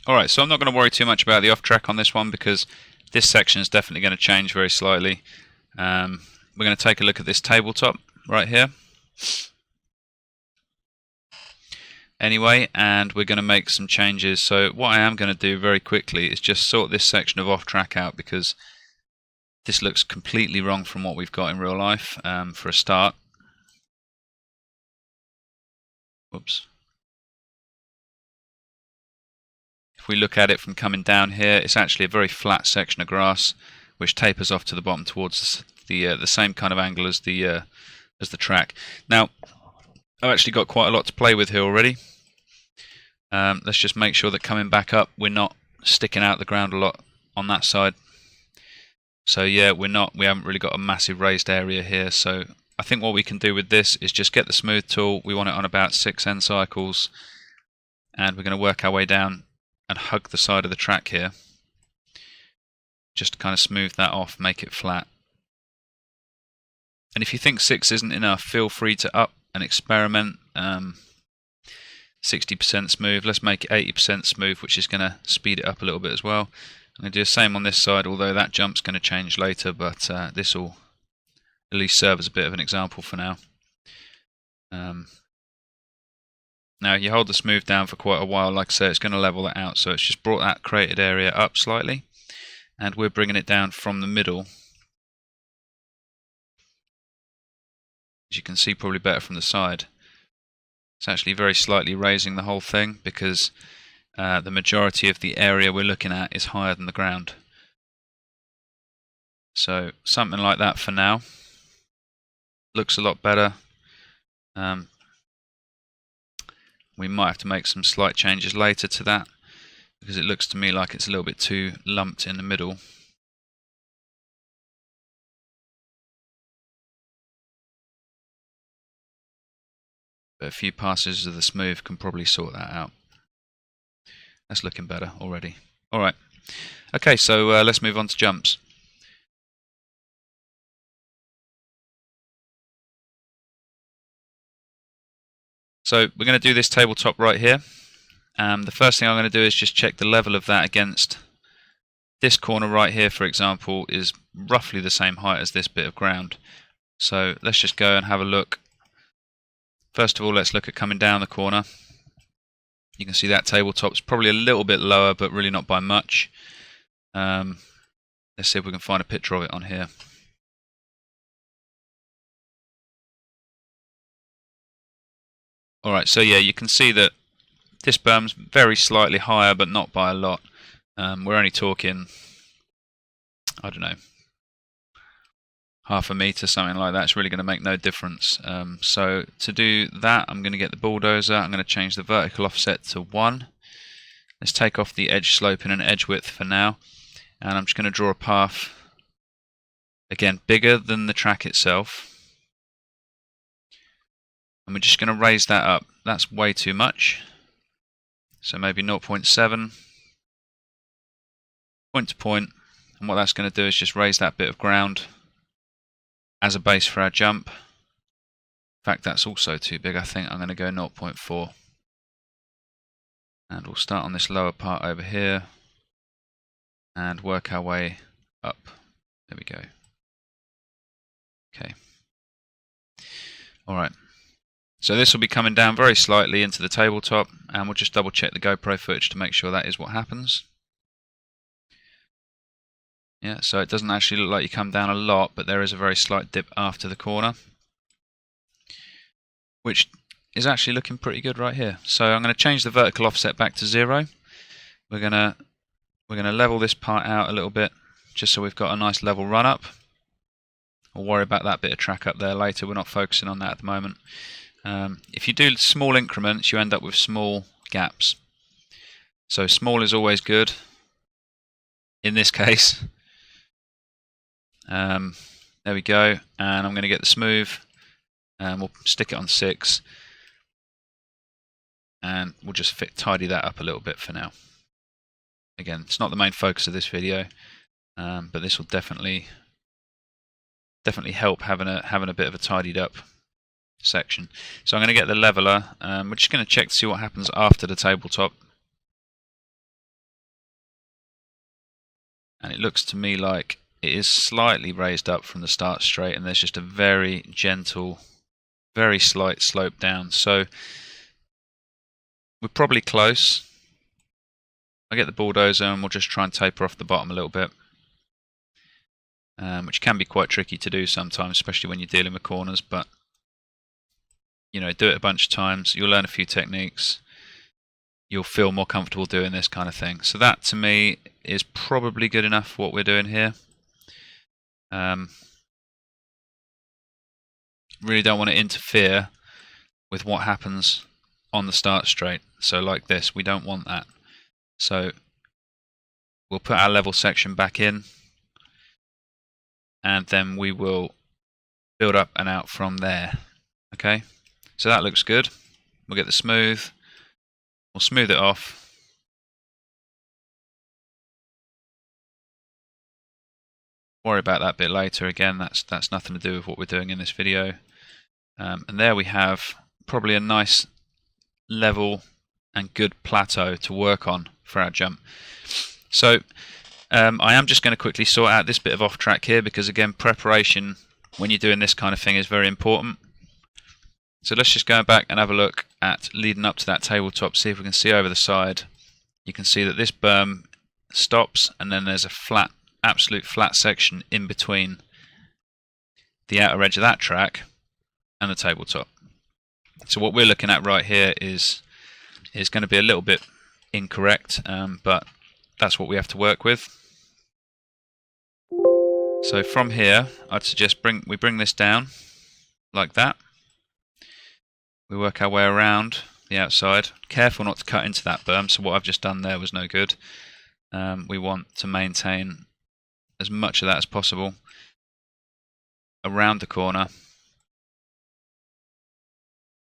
Speaker 1: Alright, so I'm not going to worry too much about the off track on this one because this section is definitely going to change very slightly. We're going to take a look at this tabletop right here. Anyway, and we're going to make some changes. So what I am going to do very quickly is just sort this section of off track out because this looks completely wrong from what we've got in real life for a start. Whoops. If we look at it from coming down here, it's actually a very flat section of grass which tapers off to the bottom towards the same kind of angle as the track. Now, I've actually got quite a lot to play with here already. Let's just make sure that coming back up, we're not sticking out the ground a lot on that side. So yeah, we haven't really got a massive raised area here. So I think what we can do with this is just get the smooth tool. We want it on about 6 end cycles, and we're going to work our way down and hug the side of the track here, just to kind of smooth that off, make it flat. And if you think 6 isn't enough, feel free to up and experiment. 60% smooth, let's make it 80% smooth, which is going to speed it up a little bit as well. I'm going to do the same on this side, although that jump's going to change later, but this will at least serve as a bit of an example for now. Now you hold the smooth down for quite a while, like I say, it's going to level that out, so it's just brought that created area up slightly, and we're bringing it down from the middle. As you can see probably better from the side. It's actually very slightly raising the whole thing because the majority of the area we're looking at is higher than the ground. So something like that for now. Looks a lot better. We might have to make some slight changes later to that because it looks to me like it's a little bit too lumped in the middle. But a few passes of the smooth can probably sort that out. That's looking better already. Alright, okay, so let's move on to jumps. So we're going to do this tabletop right here. The first thing I'm going to do is just check the level of that against this corner right here, for example, is roughly the same height as this bit of ground. So let's just go and have a look. First of all, let's look at coming down the corner. You can see that tabletop's probably a little bit lower, but really not by much. Let's see if we can find a picture of it on here. Alright, so yeah, you can see that this berm's very slightly higher, but not by a lot. We're only talking, I don't know, half a metre, something like that. It's really going to make no difference. So to do that, I'm going to get the bulldozer. I'm going to change the vertical offset to 1. Let's take off the edge sloping and edge width for now. And I'm just going to draw a path, again, bigger than the track itself. And we're just going to raise that up. That's way too much. So maybe 0.7, point to point. And what that's going to do is just raise that bit of ground as a base for our jump. In fact, that's also too big. I think I'm going to go 0.4. And we'll start on this lower part over here and work our way up. There we go. Okay. Alright. So this will be coming down very slightly into the tabletop, and we'll just double check the GoPro footage to make sure that is what happens. Yeah, so it doesn't actually look like you come down a lot, but there is a very slight dip after the corner, which is actually looking pretty good right here. So I'm going to change the vertical offset back to 0. We're going to level this part out a little bit, just so we've got a nice level run up. We'll worry about that bit of track up there later. We're not focusing on that at the moment. If you do small increments, you end up with small gaps. So small is always good. In this case, there we go. And I'm going to get the smooth, and we'll stick it on 6, and we'll just tidy that up a little bit for now. Again, it's not the main focus of this video, but this will definitely help having a bit of a tidied up section. So I'm going to get the leveler. We're just going to check to see what happens after the tabletop, and it looks to me like it is slightly raised up from the start straight, and there's just a very gentle, very slight slope down. So we're probably close. I'll get the bulldozer and we'll just try and taper off the bottom a little bit, which can be quite tricky to do sometimes, especially when you're dealing with corners. But you know, do it a bunch of times, you'll learn a few techniques, you'll feel more comfortable doing this kind of thing. So that to me is probably good enough for what we're doing here. Really don't want to interfere with what happens on the start straight. So like this, we don't want that. So we'll put our level section back in, and then we will build up and out from there. Okay, so that looks good. We'll get the smooth, we'll smooth it off. Worry about that bit later. Again, that's nothing to do with what we're doing in this video. And there we have probably a nice level and good plateau to work on for our jump. So I am just going to quickly sort out this bit of off track here, because again, preparation when you're doing this kind of thing is very important. So let's just go back and have a look at leading up to that tabletop, see if we can see over the side. You can see that this berm stops, and then there's a flat, absolute flat section in between the outer edge of that track and the tabletop. So what we're looking at right here is going to be a little bit incorrect, but that's what we have to work with. So from here, I'd suggest we bring this down like that. We work our way around the outside. Careful not to cut into that berm, so what I've just done there was no good. We want to maintain as much of that as possible around the corner,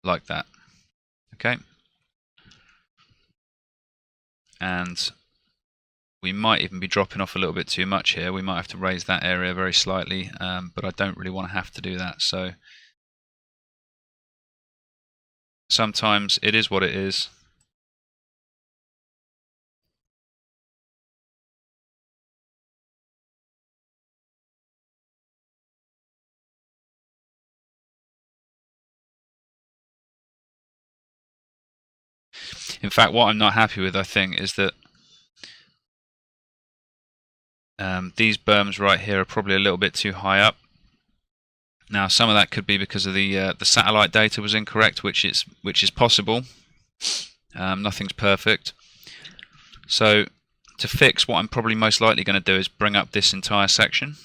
Speaker 1: like that. Okay, and we might even be dropping off a little bit too much here. We might have to raise that area very slightly, but I don't really want to have to do that. So sometimes it is what it is. In fact, what I'm not happy with, I think, is that these berms right here are probably a little bit too high up. Now, some of that could be because of the satellite data was incorrect, which is possible. Nothing's perfect. So to fix, what I'm probably most likely going to do is bring up this entire section.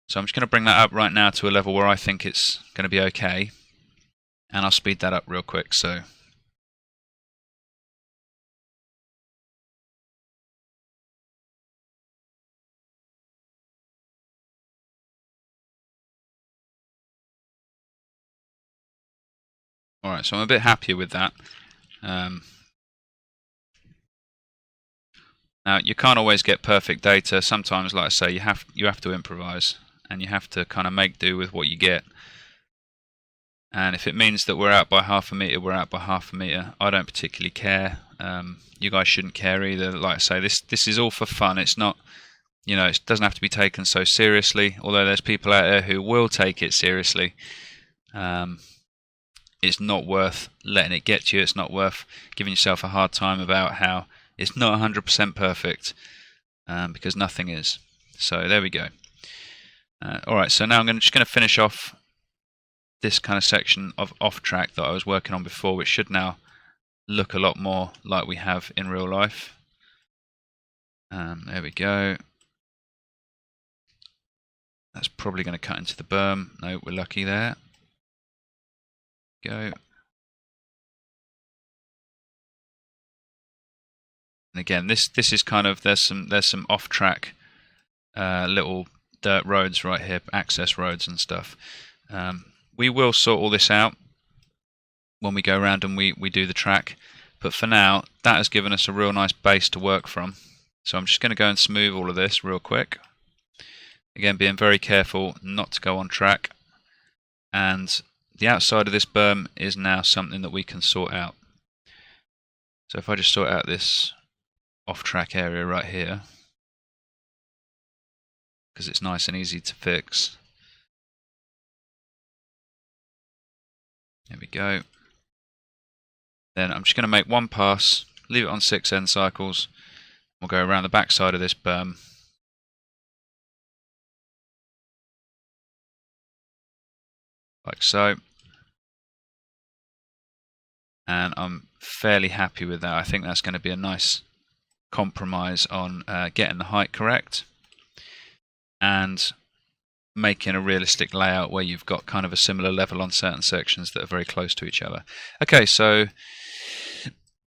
Speaker 1: So I'm just going to bring that up right now to a level where I think it's going to be okay, and I'll speed that up real quick. So alright, so I'm a bit happier with that. Now, you can't always get perfect data. Sometimes, like I say, you have to improvise, and you have to kind of make do with what you get. And if it means that we're out by half a metre, we're out by half a metre. I don't particularly care. You guys shouldn't care either. Like I say, this is all for fun. It's not, you know, it doesn't have to be taken so seriously. Although there's people out there who will take it seriously. It's not worth letting it get to you. It's not worth giving yourself a hard time about how it's not 100% perfect, because nothing is. So there we go. Alright, so now I'm just going to finish off this kind of section of off-track that I was working on before, which should now look a lot more like we have in real life. There we go. That's probably going to cut into the berm. No, we're lucky there. Go. And again, this is kind of, there's some off-track little dirt roads right here, access roads and stuff. We will sort all this out when we go around and we do the track, but for now that has given us a real nice base to work from. So I'm just going to go and smooth all of this real quick. Again, being very careful not to go on track, and the outside of this berm is now something that we can sort out. So if I just sort out this off-track area right here, because it's nice and easy to fix. There we go. Then I'm just going to make one pass, leave it on 6 end cycles. We'll go around the back side of this berm. Like so. And I'm fairly happy with that. I think that's going to be a nice compromise on getting the height correct and making a realistic layout where you've got kind of a similar level on certain sections that are very close to each other. Okay, so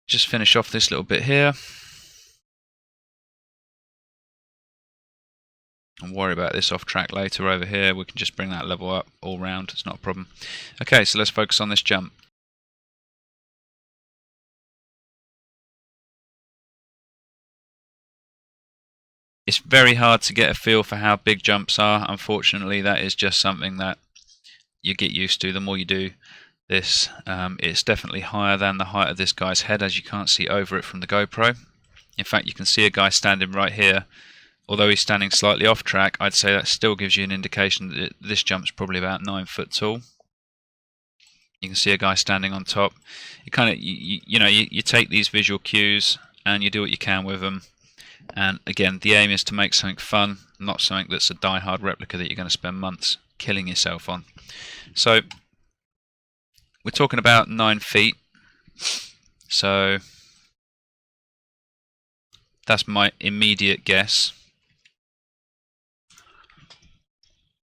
Speaker 1: just finish off this little bit here and worry about this off track later over here. We can just bring that level up all round, it's not a problem. Okay, so let's focus on this jump. It's very hard to get a feel for how big jumps are. Unfortunately, that is just something that you get used to the more you do this. It's definitely higher than the height of this guy's head, as you can't see over it from the GoPro. In fact, you can see a guy standing right here. Although he's standing slightly off track, I'd say that still gives you an indication that this jump's probably about 9 foot tall. You can see a guy standing on top. You kind of, you take these visual cues and you do what you can with them. And again, the aim is to make something fun, not something that's a die-hard replica that you're going to spend months killing yourself on. So we're talking about 9 feet. So that's my immediate guess.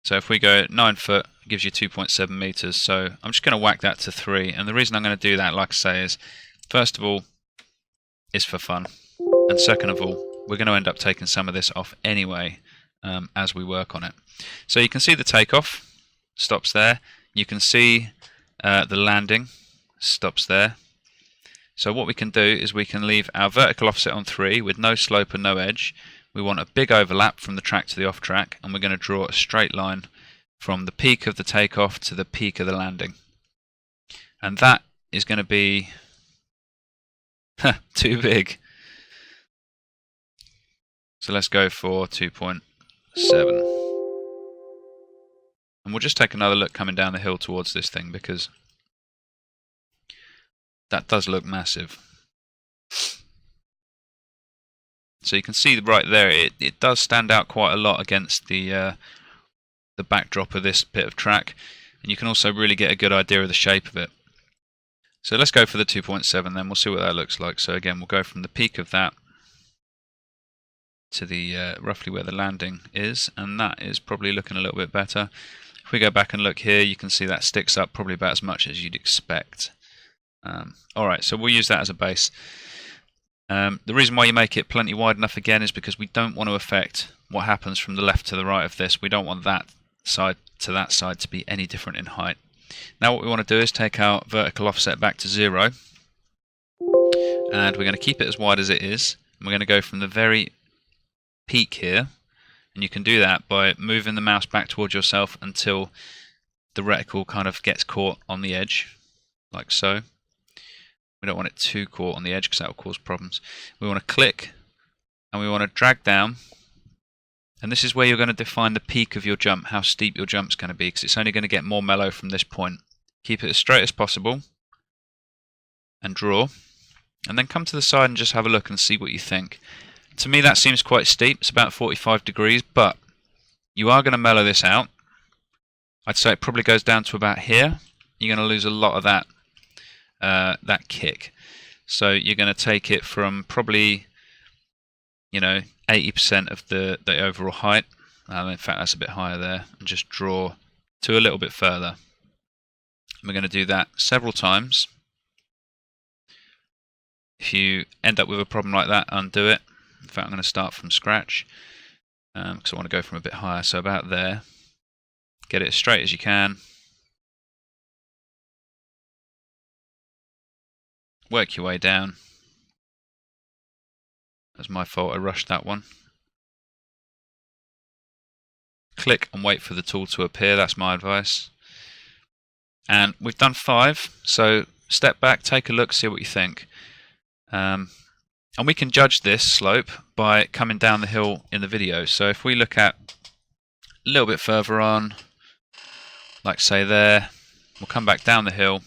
Speaker 1: So if we go 9 foot, it gives you 2.7 meters. So I'm just going to whack that to 3. And the reason I'm going to do that, like I say, is first of all, it's for fun. And second of all, we're going to end up taking some of this off anyway as we work on it. So you can see the takeoff stops there. You can see the landing stops there. So what we can do is we can leave our vertical offset on 3 with no slope and no edge. We want a big overlap from the track to the off track, and we're going to draw a straight line from the peak of the takeoff to the peak of the landing. And that is going to be too big. So let's go for 2.7. And we'll just take another look coming down the hill towards this thing, because that does look massive. So you can see right there, it does stand out quite a lot against the backdrop of this bit of track, and you can also really get a good idea of the shape of it. So let's go for the 2.7 then, we'll see what that looks like. So again, we'll go from the peak of that to the roughly where the landing is, and that is probably looking a little bit better. If we go back and look here, you can see that sticks up probably about as much as you'd expect. Alright, so we'll use that as a base. The reason why you make it plenty wide enough again is because we don't want to affect what happens from the left to the right of this. We don't want that side to that side to be any different in height. Now what we want to do is take our vertical offset back to 0, and we're going to keep it as wide as it is. And we're going to go from the very peak here, and you can do that by moving the mouse back towards yourself until the reticle kind of gets caught on the edge, like so. We don't want it too caught on the edge because that will cause problems. We want to click and we want to drag down. And this is where you're going to define the peak of your jump, how steep your jump's going to be, because it's only going to get more mellow from this point. Keep it as straight as possible and draw. And then come to the side and just have a look and see what you think. To me that seems quite steep, it's about 45 degrees, but you are going to mellow this out. I'd say it probably goes down to about here. You're going to lose a lot of that kick. So you're going to take it from probably, 80% of the overall height. In fact, that's a bit higher there, and just draw to a little bit further. And we're going to do that several times. If you end up with a problem like that, undo it. In fact, I'm going to start from scratch because I want to go from a bit higher, so about there. Get it as straight as you can. Work your way down. That's my fault, I rushed that one. Click and wait for the tool to appear, that's my advice. And we've done 5, so step back, take a look, see what you think. And we can judge this slope by coming down the hill in the video. So if we look at a little bit further on, like say there, we'll come back down the hill.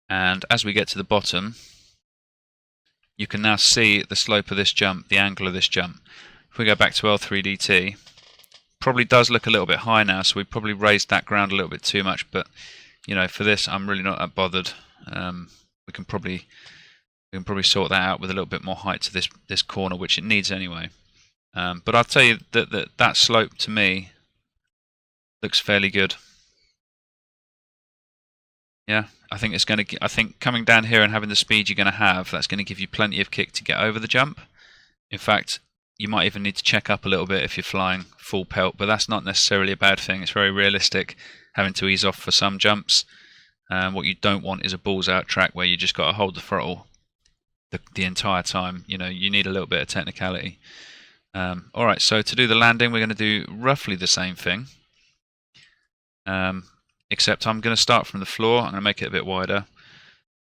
Speaker 1: And as we get to the bottom, you can now see the slope of this jump, the angle of this jump. If we go back to L3DT, probably does look a little bit high now, so we probably raised that ground a little bit too much, but for this I'm really not that bothered. We can probably sort that out with a little bit more height to this corner, which it needs anyway. But I'll tell you that slope to me looks fairly good. Yeah, I think it's going to. I think coming down here and having the speed you're going to have, that's going to give you plenty of kick to get over the jump. In fact, you might even need to check up a little bit if you're flying full pelt, but that's not necessarily a bad thing. It's very realistic having to ease off for some jumps. What you don't want is a balls out track where you just got to hold the throttle the entire time. You need a little bit of technicality. Alright, so to do the landing we're going to do roughly the same thing. Except I'm going to start from the floor, I'm going to make it a bit wider,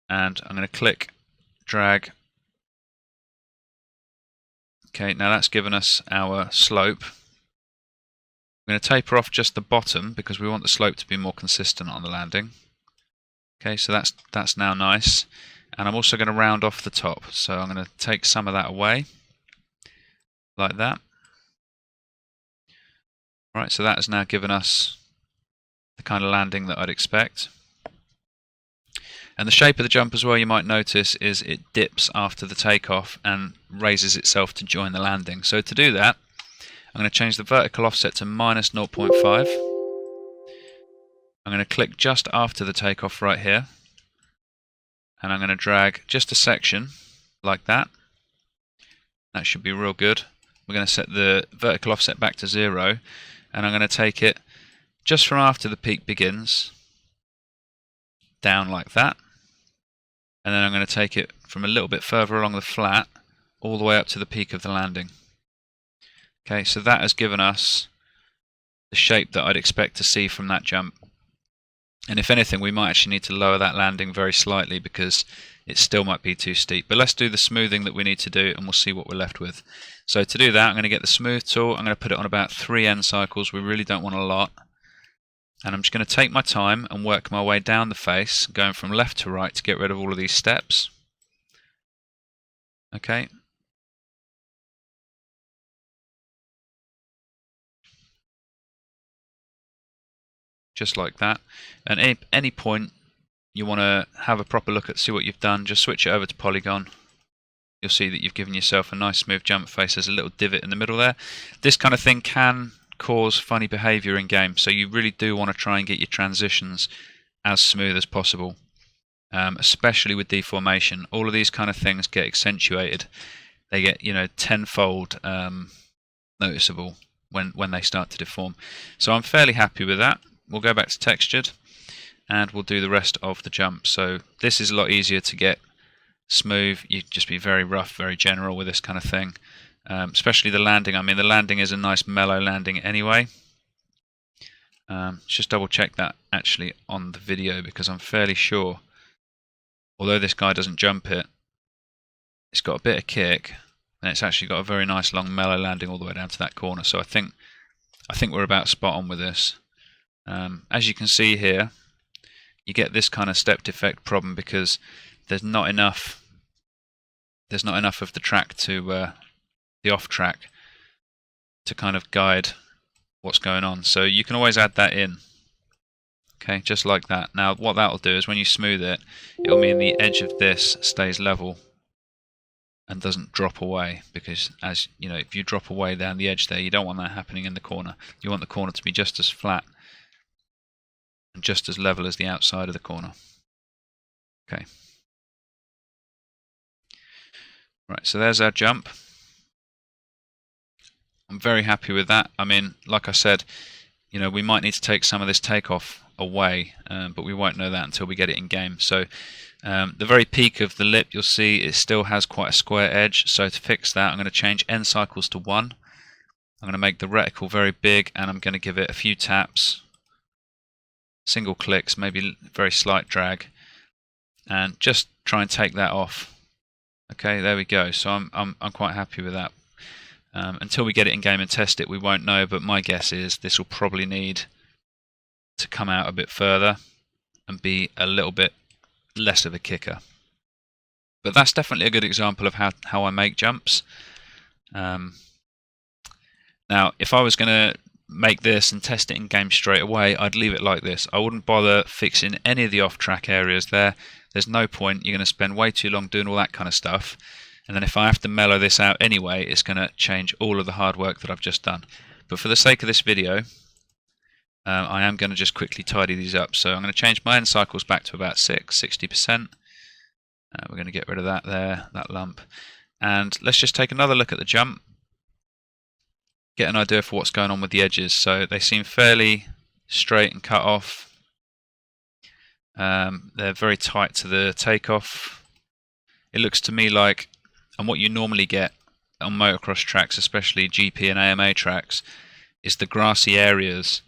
Speaker 1: and I'm going to click, drag. Okay, now that's given us our slope. I'm going to taper off just the bottom because we want the slope to be more consistent on the landing. Okay, so that's now nice. And I'm also going to round off the top, so I'm going to take some of that away, like that. Right, so that has now given us the kind of landing that I'd expect. And the shape of the jump as well, you might notice, is it dips after the takeoff and raises itself to join the landing. So to do that, I'm going to change the vertical offset to minus 0.5. I'm going to click just after the takeoff right here, and I'm going to drag just a section like that. That should be real good. We're going to set the vertical offset back to 0, and I'm going to take it just from after the peak begins, down like that, and then I'm going to take it from a little bit further along the flat, all the way up to the peak of the landing. Okay, so that has given us the shape that I'd expect to see from that jump. And if anything, we might actually need to lower that landing very slightly because it still might be too steep. But let's do the smoothing that we need to do and we'll see what we're left with. So to do that, I'm going to get the smooth tool, I'm going to put it on about 3 end cycles, we really don't want a lot. And I'm just going to take my time and work my way down the face, going from left to right to get rid of all of these steps. Okay. Just like that. And at any point you want to have a proper look at see what you've done, just switch it over to polygon. You'll see that you've given yourself a nice smooth jump face. There's a little divot in the middle there. This kind of thing can cause funny behavior in game, so you really do want to try and get your transitions as smooth as possible, especially with deformation. All of these kind of things get accentuated. They get tenfold noticeable when they start to deform. So I'm fairly happy with that. We'll go back to textured and we'll do the rest of the jump. So this is a lot easier to get smooth. You just be very rough, very general with this kind of thing. Especially the landing. I mean, the landing is a nice mellow landing anyway. Just double check that actually on the video because I'm fairly sure although this guy doesn't jump it, it's got a bit of kick, and it's actually got a very nice long mellow landing all the way down to that corner. So I think we're about spot on with this. As you can see here, you get this kind of stepped effect problem because there's not enough of the track to the off track to kind of guide what's going on. So you can always add that in. Okay, just like that. Now what that'll do is when you smooth it, it'll mean the edge of this stays level and doesn't drop away, because as you know, if you drop away down the edge there, you don't want that happening in the corner. You want the corner to be just as flat and just as level as the outside of the corner. Okay. Right, so there's our jump. I'm very happy with that. I mean, like I said, you know, we might need to take some of this takeoff away, but we won't know that until we get it in game. So the very peak of the lip, you'll see it still has quite a square edge. So to fix that, I'm going to change end cycles to 1. I'm going to make the reticle very big, and I'm going to give it a few taps, single clicks, maybe very slight drag, and just try and take that off. Okay, there we go. So I'm quite happy with that. Until we get it in game and test it, we won't know, but my guess is this will probably need to come out a bit further and be a little bit less of a kicker. But that's definitely a good example of how I make jumps. Now, if I was going to make this and test it in game straight away, I'd leave it like this. I wouldn't bother fixing any of the off-track areas there. There's no point. You're going to spend way too long doing all that kind of stuff. And then if I have to mellow this out anyway, it's going to change all of the hard work that I've just done. But for the sake of this video, I am going to just quickly tidy these up. So I'm going to change my end cycles back to about 60%. We're going to get rid of that there, that lump. And let's just take another look at the jump. Get an idea for what's going on with the edges. So they seem fairly straight and cut off. They're very tight to the takeoff. It looks to me like, and what you normally get on motocross tracks, especially GP and AMA tracks, is the grassy areas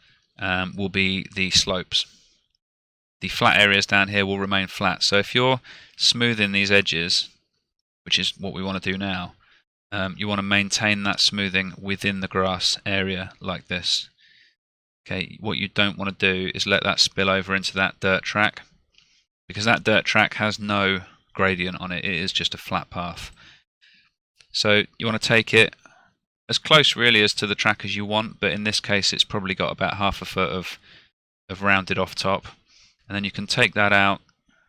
Speaker 1: will be the slopes. The flat areas down here will remain flat. So if you're smoothing these edges, which is what we want to do now, you want to maintain that smoothing within the grass area like this. Okay, what you don't want to do is let that spill over into that dirt track, because that dirt track has no gradient on it. It is just a flat path. So you want to take it as close really as to the track as you want, but in this case it's probably got about half a foot of rounded off top, and then you can take that out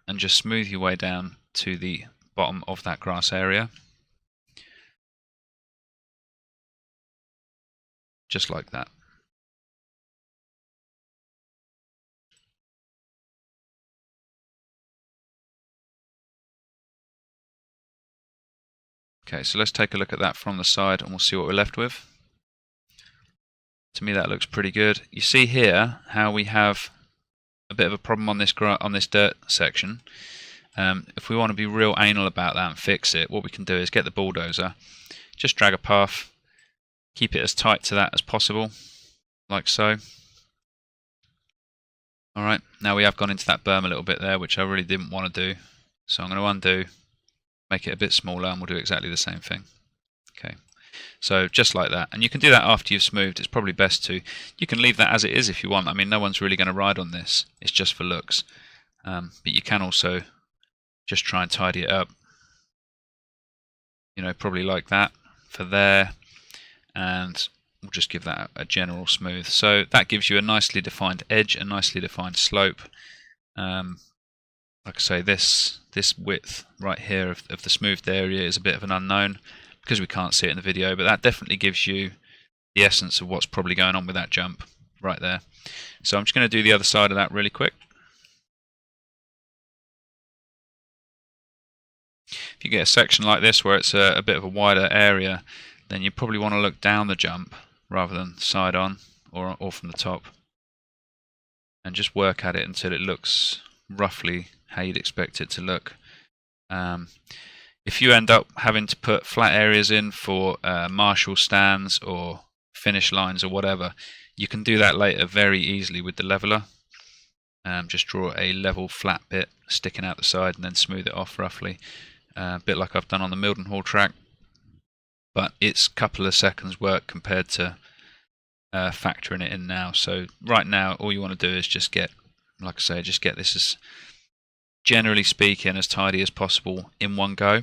Speaker 1: and just smooth your way down to the bottom of that grass area, just like that. Okay, so let's take a look at that from the side and we'll see what we're left with. To me that looks pretty good. You see here how we have a bit of a problem on this dirt section. If we want to be real anal about that and fix it, what we can do is get the bulldozer, just drag a path, keep it as tight to that as possible, like so. Alright, now we have gone into that berm a little bit there, which I really didn't want to do. So I'm going to undo, make it a bit smaller, and we'll do exactly the same thing. Okay, so just like that. And you can do that after you've smoothed. It's probably best to. You can leave that as it is if you want. I mean, no one's really going to ride on this. It's just for looks. But you can also just try and tidy it up. You know, probably like that for there. And we'll just give that a general smooth. So that gives you a nicely defined edge, a nicely defined slope. Like I say, this width right here of the smoothed area is a bit of an unknown because we can't see it in the video, but that definitely gives you the essence of what's probably going on with that jump right there. So I'm just going to do the other side of that really quick. If you get a section like this where it's a bit of a wider area, then you probably want to look down the jump rather than side on or from the top, and just work at it until it looks roughly how you'd expect it to look. If you end up having to put flat areas in for marshal stands or finish lines or whatever, you can do that later very easily with the leveler. Just draw a level flat bit sticking out the side and then smooth it off roughly, a bit like I've done on the Mildenhall track, but it's a couple of seconds work compared to factoring it in now. So right now all you want to do is just get, like I say, just get this as, generally speaking, as tidy as possible in one go,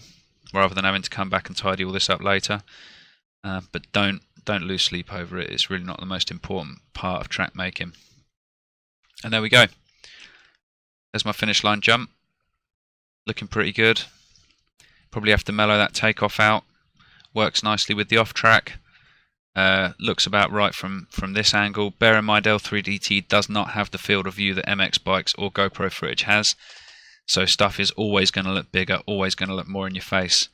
Speaker 1: rather than having to come back and tidy all this up later. But don't lose sleep over it. It's really not the most important part of track making. And there we go. There's my finish line jump. Looking pretty good. Probably have to mellow that takeoff out. Works nicely with the off track. Looks about right from this angle. Bear in mind, L3DT does not have the field of view that MX bikes or GoPro footage has. So stuff is always going to look bigger, always going to look more in your face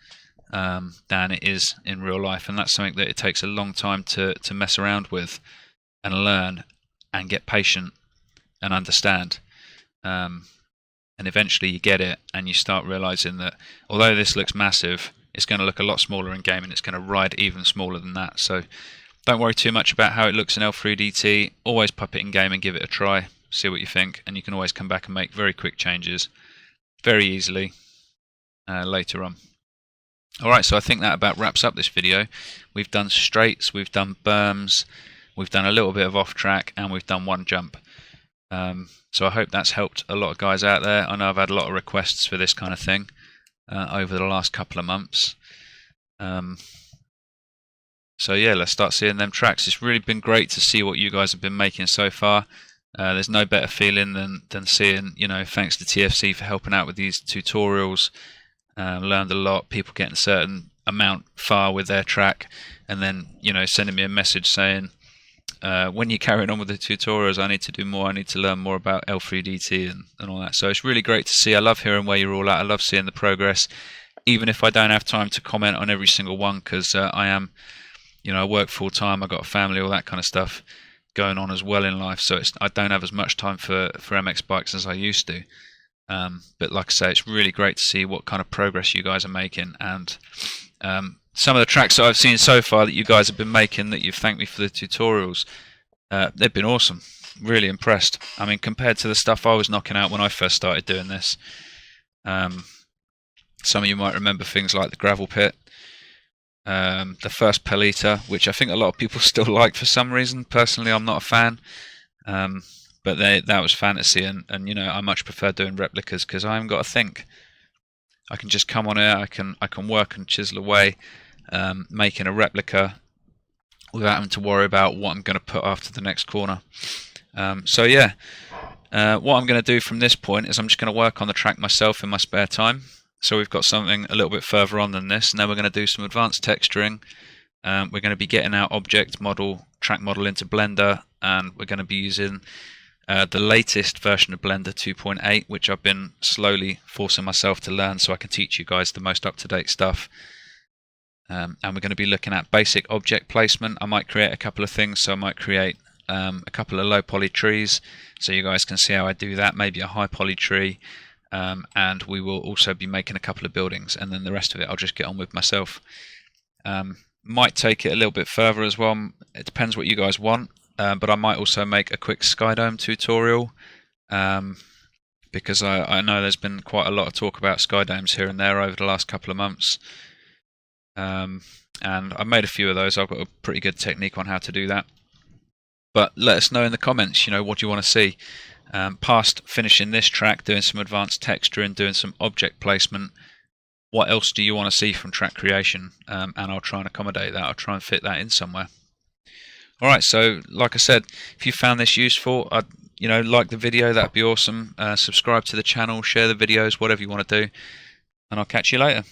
Speaker 1: than it is in real life. And that's something that it takes a long time to mess around with and learn and get patient and understand. And eventually you get it and you start realizing that although this looks massive, it's going to look a lot smaller in game, and it's going to ride even smaller than that. So don't worry too much about how it looks in L3DT. Always pop it in game and give it a try, see what you think, and you can always come back and make very quick changes very easily later on. Alright, so I think that about wraps up this video. We've done straights, we've done berms, we've done a little bit of off track, and we've done one jump. So I hope that's helped a lot of guys out there. I know I've had a lot of requests for this kind of thing over the last couple of months. So yeah, let's start seeing them tracks. It's really been great to see what you guys have been making so far. There's no better feeling than seeing, you know, thanks to TFC for helping out with these tutorials. Learned a lot, people getting a certain amount far with their track, and then, you know, sending me a message saying, when you're carrying on with the tutorials, I need to do more, I need to learn more about L3DT and all that. So it's really great to see. I love hearing where you're all at. I love seeing the progress, even if I don't have time to comment on every single one, because I am, you know, I work full time, I've got a family, all that kind of stuff going on as well in life, so I don't have as much time for MX bikes as I used to. But like I say, it's really great to see what kind of progress you guys are making, and some of the tracks that I've seen so far that you guys have been making, that you've thanked me for the tutorials, they've been awesome. Really impressed. I mean, compared to the stuff I was knocking out when I first started doing this, some of you might remember things like the gravel pit, the first Pelita, which I think a lot of people still like for some reason. Personally, I'm not a fan, but that was fantasy, and you know, I much prefer doing replicas because I haven't got to think. I can just come on here, I can work and chisel away, making a replica without having to worry about what I'm going to put after the next corner. So yeah, what I'm going to do from this point is I'm just going to work on the track myself in my spare time. So we've got something a little bit further on than this, and then we're going to do some advanced texturing. We're going to be getting our object model, track model into Blender, and we're going to be using the latest version of Blender 2.8, which I've been slowly forcing myself to learn so I can teach you guys the most up-to-date stuff. And we're going to be looking at basic object placement. I might create a couple of things, so I might create a couple of low poly trees so you guys can see how I do that, maybe a high poly tree. And we will also be making a couple of buildings, and then the rest of it I'll just get on with myself. Might take it a little bit further as well. It depends what you guys want, but I might also make a quick Skydome tutorial, because I know there's been quite a lot of talk about Skydomes here and there over the last couple of months, and I've made a few of those. I've got a pretty good technique on how to do that. But let us know in the comments, you know, what do you want to see. Past finishing this track, doing some advanced texture and doing some object placement, what else do you want to see from track creation? And I'll try and accommodate that. I'll try and fit that in somewhere. Alright, so like I said, if you found this useful, you know, like the video, that'd be awesome. Subscribe to the channel, share the videos, whatever you want to do, and I'll catch you later.